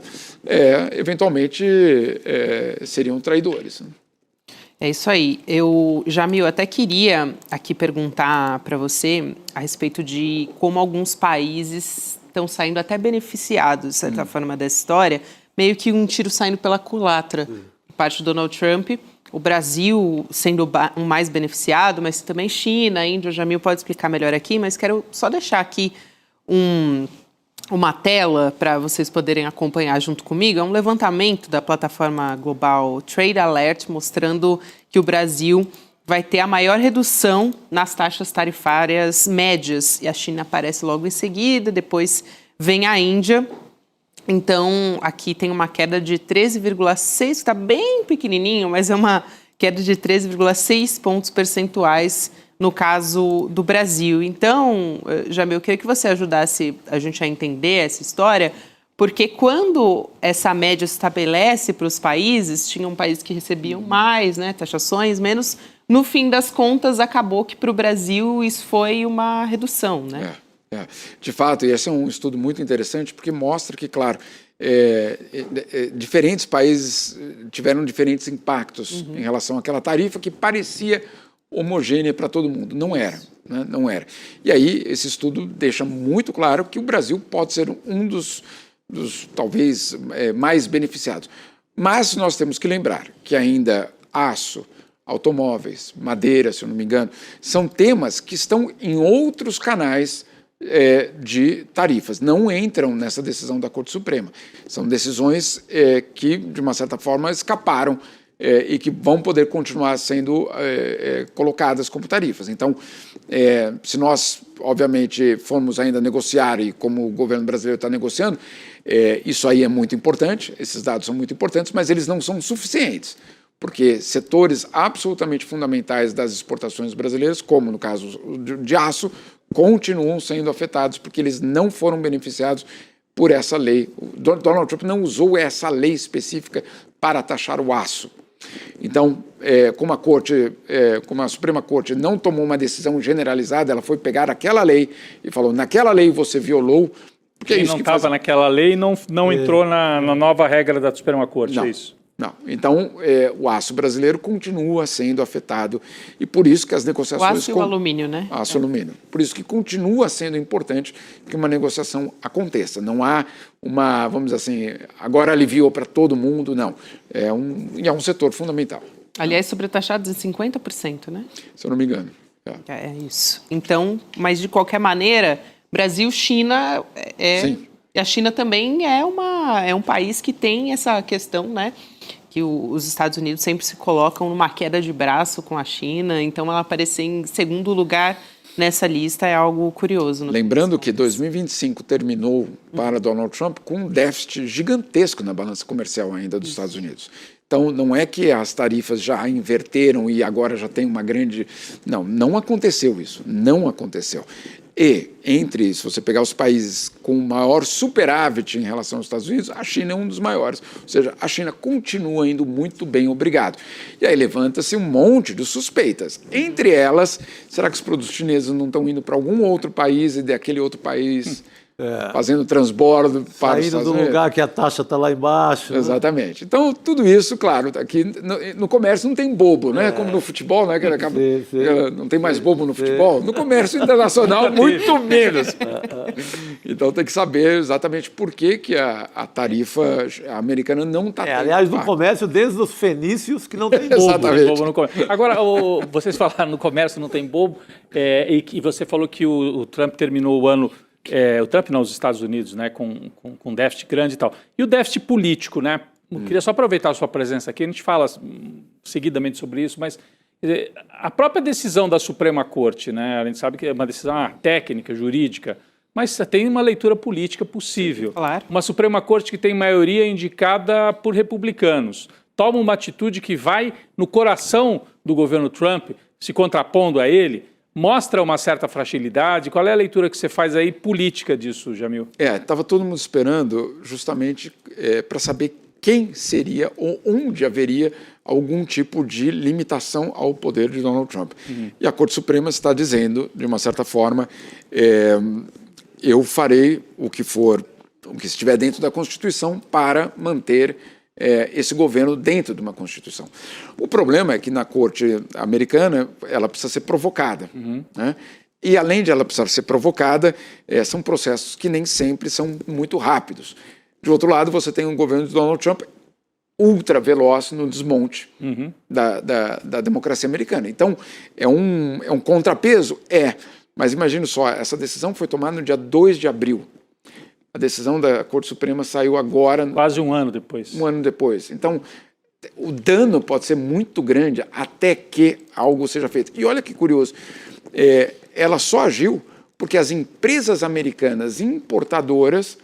eventualmente seriam traidores. É isso aí. Jamil, até queria aqui perguntar para você a respeito de como alguns países estão saindo até beneficiados, de certa forma, dessa história, meio que um tiro saindo pela culatra, por parte do Donald Trump, o Brasil sendo o mais beneficiado, mas também China, Índia, o Jamil pode explicar melhor aqui, mas quero só deixar aqui uma tela para vocês poderem acompanhar junto comigo. É um levantamento da plataforma global Trade Alert, mostrando que o Brasil vai ter a maior redução nas taxas tarifárias médias. E a China aparece logo em seguida, depois vem a Índia. Então, aqui tem uma queda de 13,6, que está bem pequenininho, mas é uma queda de 13,6 pontos percentuais no caso do Brasil. Então, Jamil, eu queria que você ajudasse a gente a entender essa história, porque quando essa média se estabelece para os países, tinham países que recebiam mais, né, taxações, menos. No fim das contas, acabou que para o Brasil isso foi uma redução, né? De fato, e esse é um estudo muito interessante, porque mostra que, claro, diferentes países tiveram diferentes impactos em relação àquela tarifa que parecia homogênea para todo mundo. Não era, né? Não era. E aí, esse estudo deixa muito claro que o Brasil pode ser um dos talvez, mais beneficiados. Mas nós temos que lembrar que ainda aço, automóveis, madeira, se eu não me engano, são temas que estão em outros canais de tarifas, não entram nessa decisão da Corte Suprema. São decisões que, de uma certa forma, escaparam e que vão poder continuar sendo colocadas como tarifas. Então, se nós, obviamente, formos ainda negociar, e como o governo brasileiro está negociando, isso aí é muito importante, esses dados são muito importantes, mas eles não são suficientes, porque setores absolutamente fundamentais das exportações brasileiras, como no caso de aço, continuam sendo afetados porque eles não foram beneficiados por essa lei. O Donald Trump não usou essa lei específica para taxar o aço. Então, como a Suprema Corte não tomou uma decisão generalizada, ela foi pegar aquela lei e falou, naquela lei você violou. Porque quem não estava naquela lei não entrou na nova regra da Suprema Corte, não. É isso? Não. Então, o aço brasileiro continua sendo afetado e por isso que as negociações... O aço e o alumínio, né? Aço e alumínio. Por isso que continua sendo importante que uma negociação aconteça. Não há uma, vamos dizer assim, agora aliviou para todo mundo, não. É um setor fundamental. Aliás, sobretaxados em 50%, né? Se eu não me engano. É isso. Então, mas de qualquer maneira, Brasil, China... Sim. E a China também é um país que tem essa questão, né? Que os Estados Unidos sempre se colocam numa queda de braço com a China, então ela aparecer em segundo lugar nessa lista é algo curioso. Lembrando que 2025 terminou para Donald Trump com um déficit gigantesco na balança comercial ainda dos Estados Unidos. Então, não é que as tarifas já inverteram e agora já tem uma grande... Não aconteceu isso, não aconteceu. E, se você pegar os países com maior superávit em relação aos Estados Unidos, a China é um dos maiores. Ou seja, a China continua indo muito bem, obrigado. E aí levanta-se um monte de suspeitas. Entre elas, será que os produtos chineses não estão indo para algum outro país e daquele outro país... fazendo transbordo para os Estados Unidos. Saindo do lugar que a taxa está lá embaixo. Exatamente. Né? Então, tudo isso, claro, aqui no comércio não tem bobo, né? Como no futebol, né? Que acaba, não tem mais bobo no futebol. No comércio internacional, muito menos. Então, tem que saber exatamente por que a tarifa americana não está... aliás, no comércio, desde os fenícios, que não tem bobo. Exatamente. Bobo no comércio. Agora, vocês falaram no comércio não tem bobo, e você falou que o Trump terminou o ano... o Trump não, os Estados Unidos, né, com déficit grande e tal. E o déficit político, né? Eu queria só aproveitar a sua presença aqui, a gente fala seguidamente sobre isso, mas a própria decisão da Suprema Corte, né, a gente sabe que é uma decisão técnica, jurídica, mas tem uma leitura política possível. Claro. Uma Suprema Corte que tem maioria indicada por republicanos, toma uma atitude que vai no coração do governo Trump, se contrapondo a ele, mostra uma certa fragilidade. Qual é a leitura que você faz aí política disso, Jamil? Estava todo mundo esperando justamente para saber quem seria ou onde haveria algum tipo de limitação ao poder de Donald Trump. E a Corte Suprema está dizendo, de uma certa forma, eu farei o que estiver dentro da Constituição para manter esse governo dentro de uma Constituição. O problema é que na Corte americana ela precisa ser provocada. Né? E além de ela precisar ser provocada, são processos que nem sempre são muito rápidos. De outro lado, você tem um governo de Donald Trump ultra veloz no desmonte da democracia americana. Então, é um contrapeso? Mas imagine só, essa decisão foi tomada no dia 2 de abril. A decisão da Corte Suprema saiu agora... Quase um ano depois. Um ano depois. Então, o dano pode ser muito grande até que algo seja feito. E olha que curioso, ela só agiu porque as empresas americanas importadoras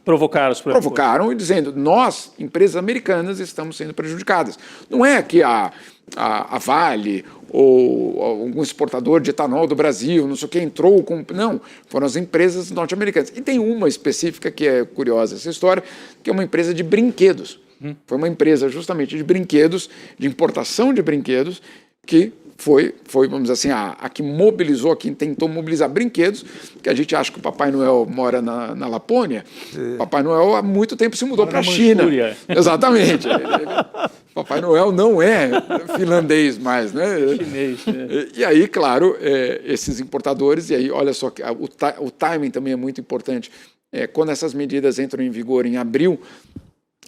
provocaram e dizendo, nós, empresas americanas, estamos sendo prejudicadas. Não é que a Vale ou algum exportador de etanol do Brasil, não sei o que, entrou com... Não, foram as empresas norte-americanas. E tem uma específica que é curiosa essa história, que é uma empresa de brinquedos. Foi uma empresa justamente de brinquedos, de importação de brinquedos, que foi, vamos dizer assim, a que mobilizou, quem tentou mobilizar brinquedos, que a gente acha que o Papai Noel mora na Lapônia. Papai Noel há muito tempo se mudou para a China. Exatamente. Papai Noel não é finlandês mais, né? Chinês. E aí, claro, esses importadores, e aí, olha só, o timing também é muito importante. Quando essas medidas entram em vigor em abril,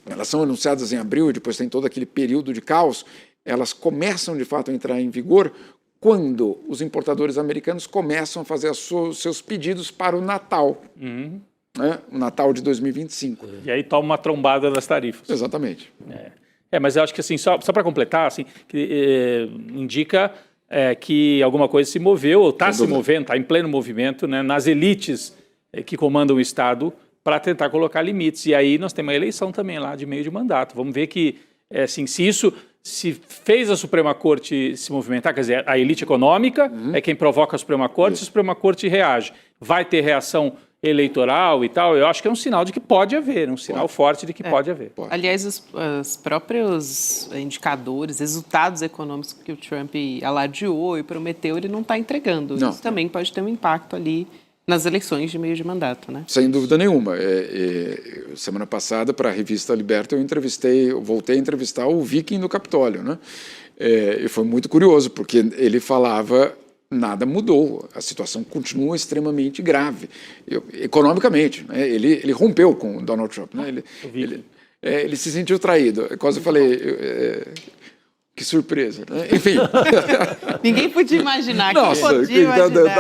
elas são anunciadas em abril, e depois tem todo aquele período de caos, elas começam, de fato, a entrar em vigor quando os importadores americanos começam a fazer os seus pedidos para o Natal, né? O Natal de 2025. E aí toma uma trombada das tarifas. Exatamente. Mas eu acho que, assim, só para completar, assim, indica que alguma coisa se moveu, ou está se movendo, está em pleno movimento, né, nas elites que comandam o Estado, para tentar colocar limites. E aí nós temos uma eleição também lá de meio de mandato. Vamos ver que, assim, se fez a Suprema Corte se movimentar, quer dizer, a elite econômica é quem provoca a Suprema Corte, e a Suprema Corte reage. Vai ter reação eleitoral e tal, eu acho que é um sinal de que pode haver, um sinal forte de que pode haver. Aliás, os próprios indicadores, resultados econômicos que o Trump alardeou e prometeu, ele não está entregando. Não. Isso também pode ter um impacto ali nas eleições de meio de mandato, né? Sem dúvida nenhuma. Semana passada, para a revista Liberta, eu voltei a entrevistar o Viking do Capitólio, né? E foi muito curioso, porque ele falava, nada mudou, a situação continua extremamente grave, economicamente, né? Ele rompeu com o Donald Trump, né? Ele se sentiu traído. Quase eu falei... Que surpresa, né? Enfim. Ninguém podia imaginar. Da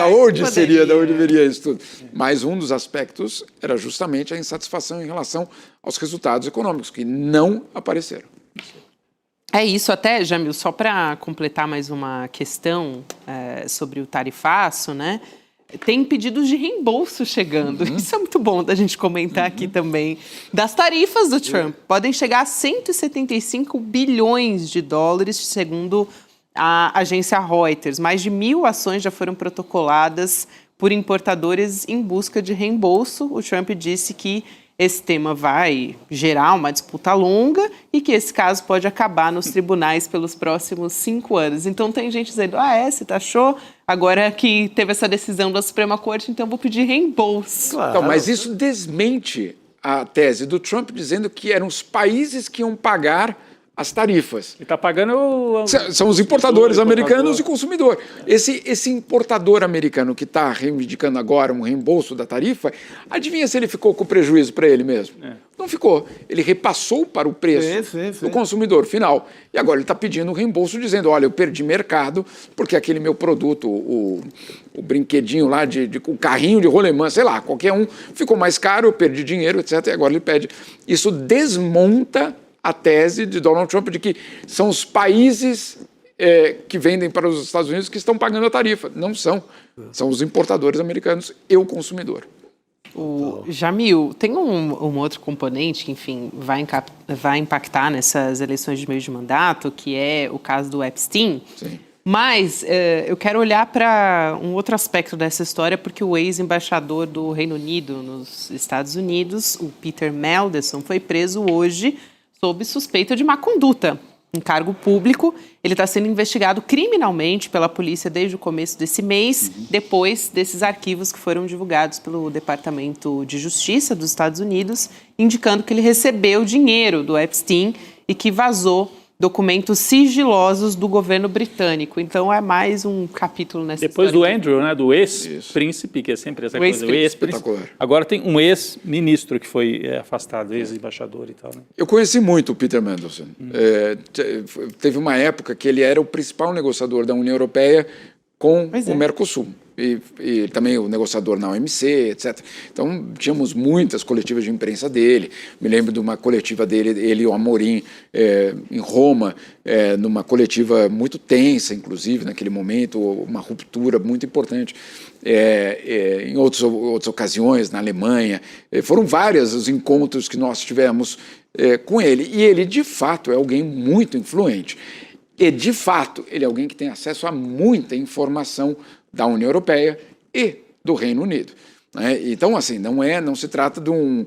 onde viria isso tudo? Mas um dos aspectos era justamente a insatisfação em relação aos resultados econômicos, que não apareceram. É isso até, Jamil, só para completar mais uma questão sobre o tarifaço, né? Tem pedidos de reembolso chegando. Isso é muito bom da gente comentar aqui também. Das tarifas do Trump. Podem chegar a 175 bilhões de dólares, segundo a agência Reuters. Mais de 1.000 ações já foram protocoladas por importadores em busca de reembolso. O Trump disse que esse tema vai gerar uma disputa longa e que esse caso pode acabar nos tribunais pelos próximos 5 anos. Então tem gente dizendo, você taxou, agora que teve essa decisão da Suprema Corte, então vou pedir reembolso. Claro. Então, mas isso desmente a tese do Trump dizendo que eram os países que iam pagar as tarifas. E está pagando... São os importadores americanos e o consumidor. Esse importador americano que está reivindicando agora um reembolso da tarifa, adivinha se ele ficou com prejuízo para ele mesmo? Não ficou. Ele repassou para o preço do consumidor final. E agora ele está pedindo um reembolso, dizendo, olha, eu perdi mercado porque aquele meu produto, o brinquedinho lá, o carrinho de rolemã, sei lá, qualquer um, ficou mais caro, eu perdi dinheiro, etc. E agora ele pede. Isso desmonta a tese de Donald Trump de que são os países que vendem para os Estados Unidos que estão pagando a tarifa. Não são. São os importadores americanos e o consumidor. Jamil, tem um outro componente que, enfim, vai impactar nessas eleições de meio de mandato, que é o caso do Epstein. Sim. Mas eu quero olhar para um outro aspecto dessa história, porque o ex-embaixador do Reino Unido nos Estados Unidos, o Peter Mandelson, foi preso hoje sob suspeita de má conduta em cargo público. Ele está sendo investigado criminalmente pela polícia desde o começo desse mês, depois desses arquivos que foram divulgados pelo Departamento de Justiça dos Estados Unidos, indicando que ele recebeu dinheiro do Epstein e que vazou documentos sigilosos do governo britânico. Então é mais um capítulo nessa Depois história. do Andrew, né, do ex-príncipe, que é sempre essa coisa, o ex-príncipe. Agora tem um ex-ministro que foi afastado, ex-embaixador e tal. Né? Eu conheci muito o Peter Mandelson. Teve uma época que ele era o principal negociador da União Europeia com o Mercosul. E também o negociador na OMC, etc. Então, tínhamos muitas coletivas de imprensa dele. Me lembro de uma coletiva dele, ele e o Amorim, em Roma, numa coletiva muito tensa, inclusive, naquele momento, uma ruptura muito importante. Em outras ocasiões, na Alemanha. Foram vários os encontros que nós tivemos com ele. E ele, de fato, é alguém muito influente. E, de fato, ele é alguém que tem acesso a muita informação da União Europeia e do Reino Unido. Né? Então, assim, não se trata de um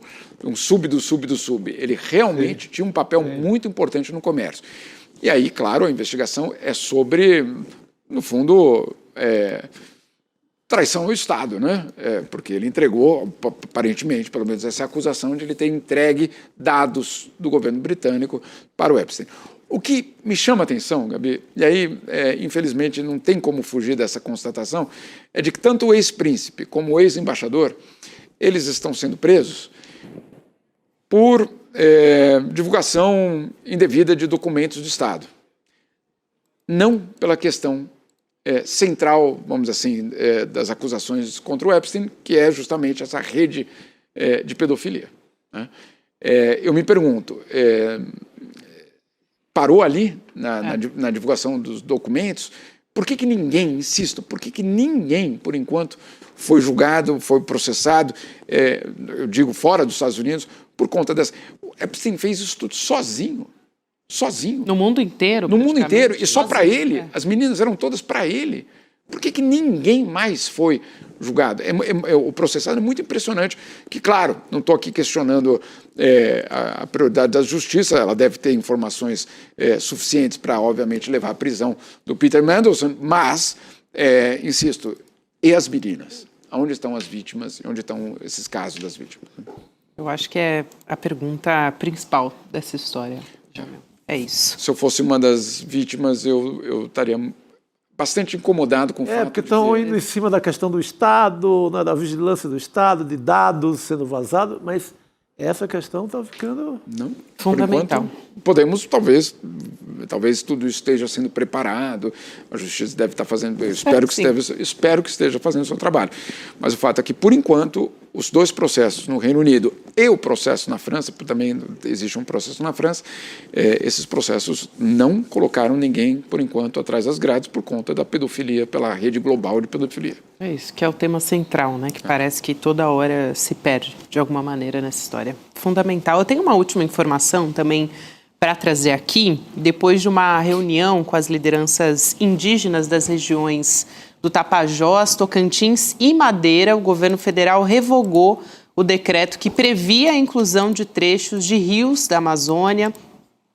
sub do sub do sub. Ele realmente tinha um papel muito importante no comércio. E aí, claro, a investigação é sobre, no fundo, traição ao Estado, né? Porque ele entregou, aparentemente, pelo menos essa acusação de ele ter entregue dados do governo britânico para o Epstein. O que me chama a atenção, Gabi, e aí, infelizmente, não tem como fugir dessa constatação, é de que tanto o ex-príncipe como o ex-embaixador, eles estão sendo presos por divulgação indevida de documentos de Estado. Não pela questão central, vamos dizer assim, das acusações contra o Epstein, que é justamente essa rede de pedofilia. Né? Eu me pergunto... parou ali na divulgação dos documentos, por que ninguém, insisto, por que ninguém, por enquanto, foi julgado, foi processado, eu digo fora dos Estados Unidos, por conta dessa... O Epstein fez isso tudo sozinho. No mundo inteiro? No mundo inteiro, e só para ele. As meninas eram todas para ele. Por que ninguém mais foi julgado? O processado é muito impressionante, que, claro, não estou aqui questionando a prioridade da justiça, ela deve ter informações suficientes para, obviamente, levar à prisão do Peter Mandelson, mas, insisto, e as meninas? Onde estão as vítimas? Onde estão esses casos das vítimas? Eu acho que é a pergunta principal dessa história. É isso. Se eu fosse uma das vítimas, eu estaria... bastante incomodado com o fato porque estão indo em cima da questão do Estado, né, da vigilância do Estado, de dados sendo vazados, mas essa questão está ficando fundamental. Enquanto, podemos, talvez tudo isso esteja sendo preparado, a Justiça deve estar fazendo, espero que esteja fazendo o seu trabalho. Mas o fato é que, por enquanto, os dois processos no Reino Unido e o processo na França, também existe um processo na França, esses processos não colocaram ninguém, por enquanto, atrás das grades por conta da pedofilia, pela rede global de pedofilia. É isso, que é o tema central, né? Que parece que toda hora se perde, de alguma maneira, nessa história. Fundamental. Eu tenho uma última informação também para trazer aqui. Depois de uma reunião com as lideranças indígenas das regiões do Tapajós, Tocantins e Madeira, o governo federal revogou o decreto que previa a inclusão de trechos de rios da Amazônia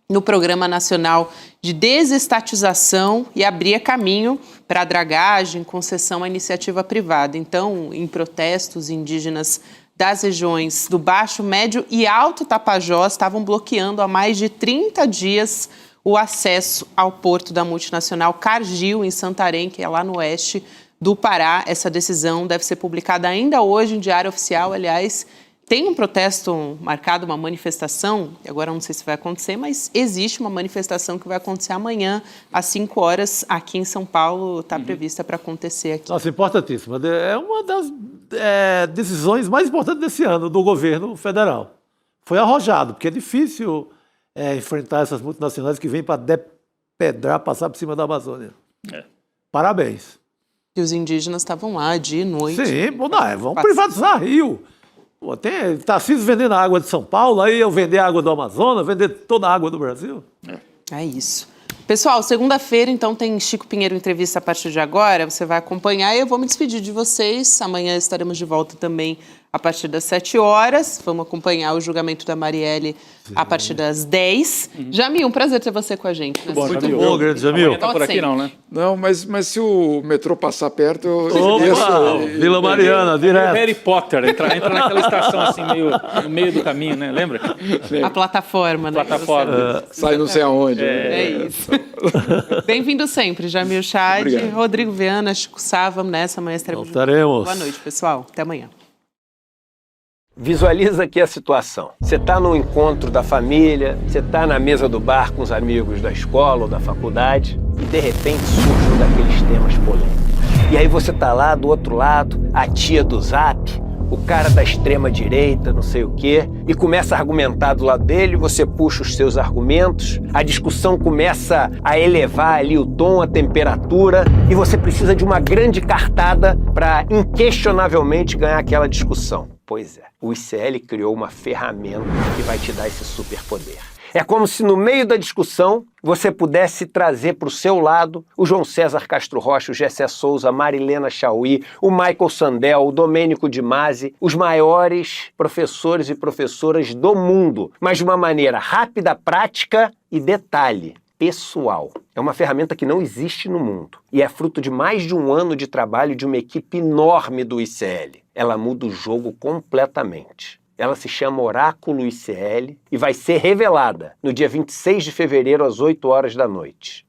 no Programa Nacional de Desestatização e abria caminho para a dragagem, concessão à iniciativa privada. Então, em protestos, indígenas das regiões do Baixo, Médio e Alto Tapajós estavam bloqueando há mais de 30 dias o acesso ao porto da multinacional Cargill, em Santarém, que é lá no oeste do Pará. Essa decisão deve ser publicada ainda hoje em Diário Oficial. Aliás, tem um protesto marcado, uma manifestação, agora não sei se vai acontecer, mas existe uma manifestação que vai acontecer amanhã, às 5 horas, aqui em São Paulo, está prevista para acontecer aqui. Nossa, importantíssima. É uma das decisões mais importantes desse ano do governo federal. Foi arrojado, porque é difícil enfrentar essas multinacionais que vêm para depedrar, passar por cima da Amazônia. Parabéns. E os indígenas estavam lá dia e noite. Sim, vamos privatizar Rio. Pô, tem Tarcísio vendendo a água de São Paulo, aí eu vender a água do Amazonas, vender toda a água do Brasil. É isso. Pessoal, segunda-feira, então, tem Chico Pinheiro Entrevista a partir de agora. Você vai acompanhar e eu vou me despedir de vocês. Amanhã estaremos de volta também a partir das 7 horas. Vamos acompanhar o julgamento da Marielle a partir das 10. Jamil, um prazer ter você com a gente. Muito bom, grande Jamil. Não tá por aqui não, né? Não, mas se o metrô passar perto, eu Opa, Vila Mariana, direto. Harry Potter, entra naquela estação assim, meio no meio do caminho, né? Lembra? A plataforma, né? Plataforma. Sai não sei aonde. É isso. Bem-vindo sempre, Jamil Chad, Obrigado. Rodrigo Viana, Chico Sá. Vamos nessa, amanhã estaremos juntos. Voltaremos. Boa noite, pessoal. Até amanhã. Visualiza aqui a situação. Você está no encontro da família, você está na mesa do bar com os amigos da escola ou da faculdade e de repente surge um daqueles temas polêmicos. E aí você está lá do outro lado, a tia do Zap, o cara da extrema direita, não sei o quê, e começa a argumentar do lado dele, você puxa os seus argumentos, a discussão começa a elevar ali o tom, a temperatura, e você precisa de uma grande cartada para inquestionavelmente ganhar aquela discussão. Pois é, o ICL criou uma ferramenta que vai te dar esse superpoder. É como se no meio da discussão você pudesse trazer para o seu lado o João César Castro Rocha, o Gessé Souza, a Marilena Chauí, o Michael Sandel, o Domênico de Masi, os maiores professores e professoras do mundo, mas de uma maneira rápida, prática e detalhe, pessoal. É uma ferramenta que não existe no mundo e é fruto de mais de um ano de trabalho de uma equipe enorme do ICL. Ela muda o jogo completamente. Ela se chama Oráculo ICL e vai ser revelada no dia 26 de fevereiro às 8 horas da noite.